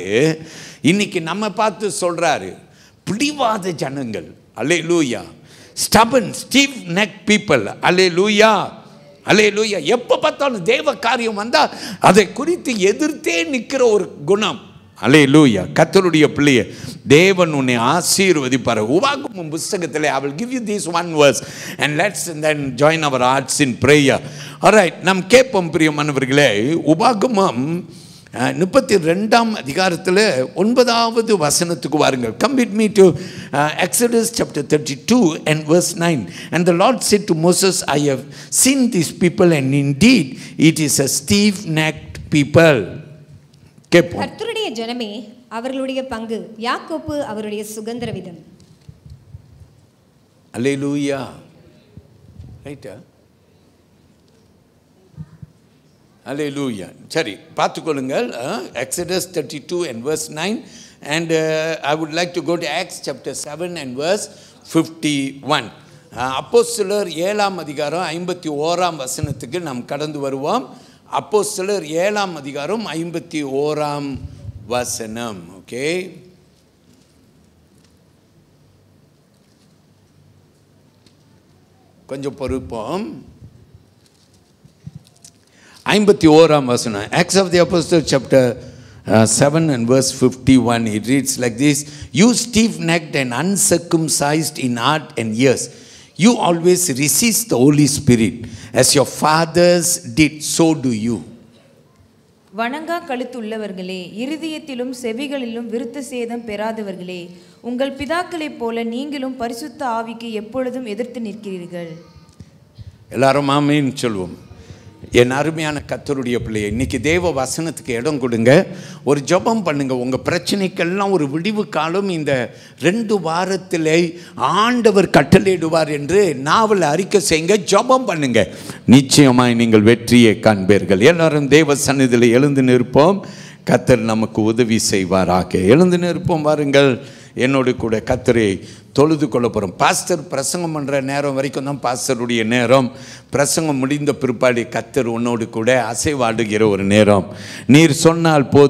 இன்னைக்கு நம்ம பார்த்து சொல்கிறாரு, பிடிவாத ஜனங்கள். அல்லேலூயா. Stubborn, stiff neck people. அல்லேலூயா, அல்லேலூயா. எப்போ பார்த்தாலும் தேவ காரியம் வந்தால் அதை குறித்து எதிர்த்தே நிற்கிற ஒரு குணம். அல்லேலூயா. கர்த்தருடைய பிள்ளையே, தேவன் உன்னை ஆசீர்வதிப்பார். உபாகமம் புத்தகத்திலே I will give you this one verse and let's then join our hearts in prayer. All right, நாம் கேட்போம் பிரியமானவர்களே. உபாகமம் 32ஆம் அதிகாரத்தில் 9வது வசனத்துக்கு வாருங்கள். Come with me to Exodus chapter 32 and verse 9. And the Lord said to Moses, I have seen these people, and indeed it is a stiff-necked people. கேட்போம். கர்த்தருடைய ஜனமே அவர்களுடைய பங்கு, யாக்கோப்பு அவருடைய சுகந்திர விதம். அல்லேலூயா. ரைட்டா? அல்லேலூயா. சரி, பார்த்துக்கொள்ளுங்கள். Exodus 32 and verse 9. And I would like to go to Acts chapter 7 and verse 51. அப்போஸ்தலர் 7ஆம் அதிகாரம் 51ஆம் வசனத்துக்கு நாம் கடந்து வருவோம். அப்போஸ்தலர் 7ஆம் அதிகாரம் 51ஆம் வசனம். ஓகே, கொஞ்சம் பொறுப்போம். 51ஆம் வசனம். Acts of the Apostles chapter 7 and verse 51. It reads like this: You stiff-necked and uncircumcised in heart and ears, you always resist the Holy Spirit, as your fathers did, so do you. வணங்கா கழுத்துள்ளவர்களே, இருதயத்திலும் செவிகளிலும் விருத்த சேதம் பெறாதவர்களே, உங்கள் பிதாக்களைப் போல நீங்களும் பரிசுத்த ஆவிக்கு எப்பொழுதும் எதிர்த்து நிற்கிறீர்கள். எல்லாரும் ஆமென் சொல்வோம். என் அருமையான கர்த்தருடைய பிள்ளையை, இன்னைக்கு தேவ வசனத்துக்கு இடம் கொடுங்க. ஒரு ஜெபம் பண்ணுங்க. உங்கள் பிரச்சனைக்கெல்லாம் ஒரு விடிவு காலம் இந்த 2 வாரத்திலே ஆண்டவர் கட்டளையிடுவார் என்று நாவல் அறிக்கை செய்யுங்க. ஜெபம் பண்ணுங்க. நிச்சயமாய் நீங்கள் வெற்றியை காண்பீர்கள். எல்லாரும் தேவ சந்நிதியில் எழுந்து நிற்போம். கர்த்தர் நமக்கு உதவி செய்வாராக. எழுந்து நிற்போம். வாருங்கள், என்னோடு கூட கர்த்தரை தொழுது கொள்ள போகிறோம். பாஸ்டர் பிரசங்கம் பண்ணுற நேரம் வரைக்கும் தான் பாஸ்டருடைய நேரம். பிரசங்கம் முடிந்த பிற்பாடு கர்த்தர் உன்னோடு கூட அசைவாடுகிற ஒரு நேரம். நீர் சொன்னால் போதும்.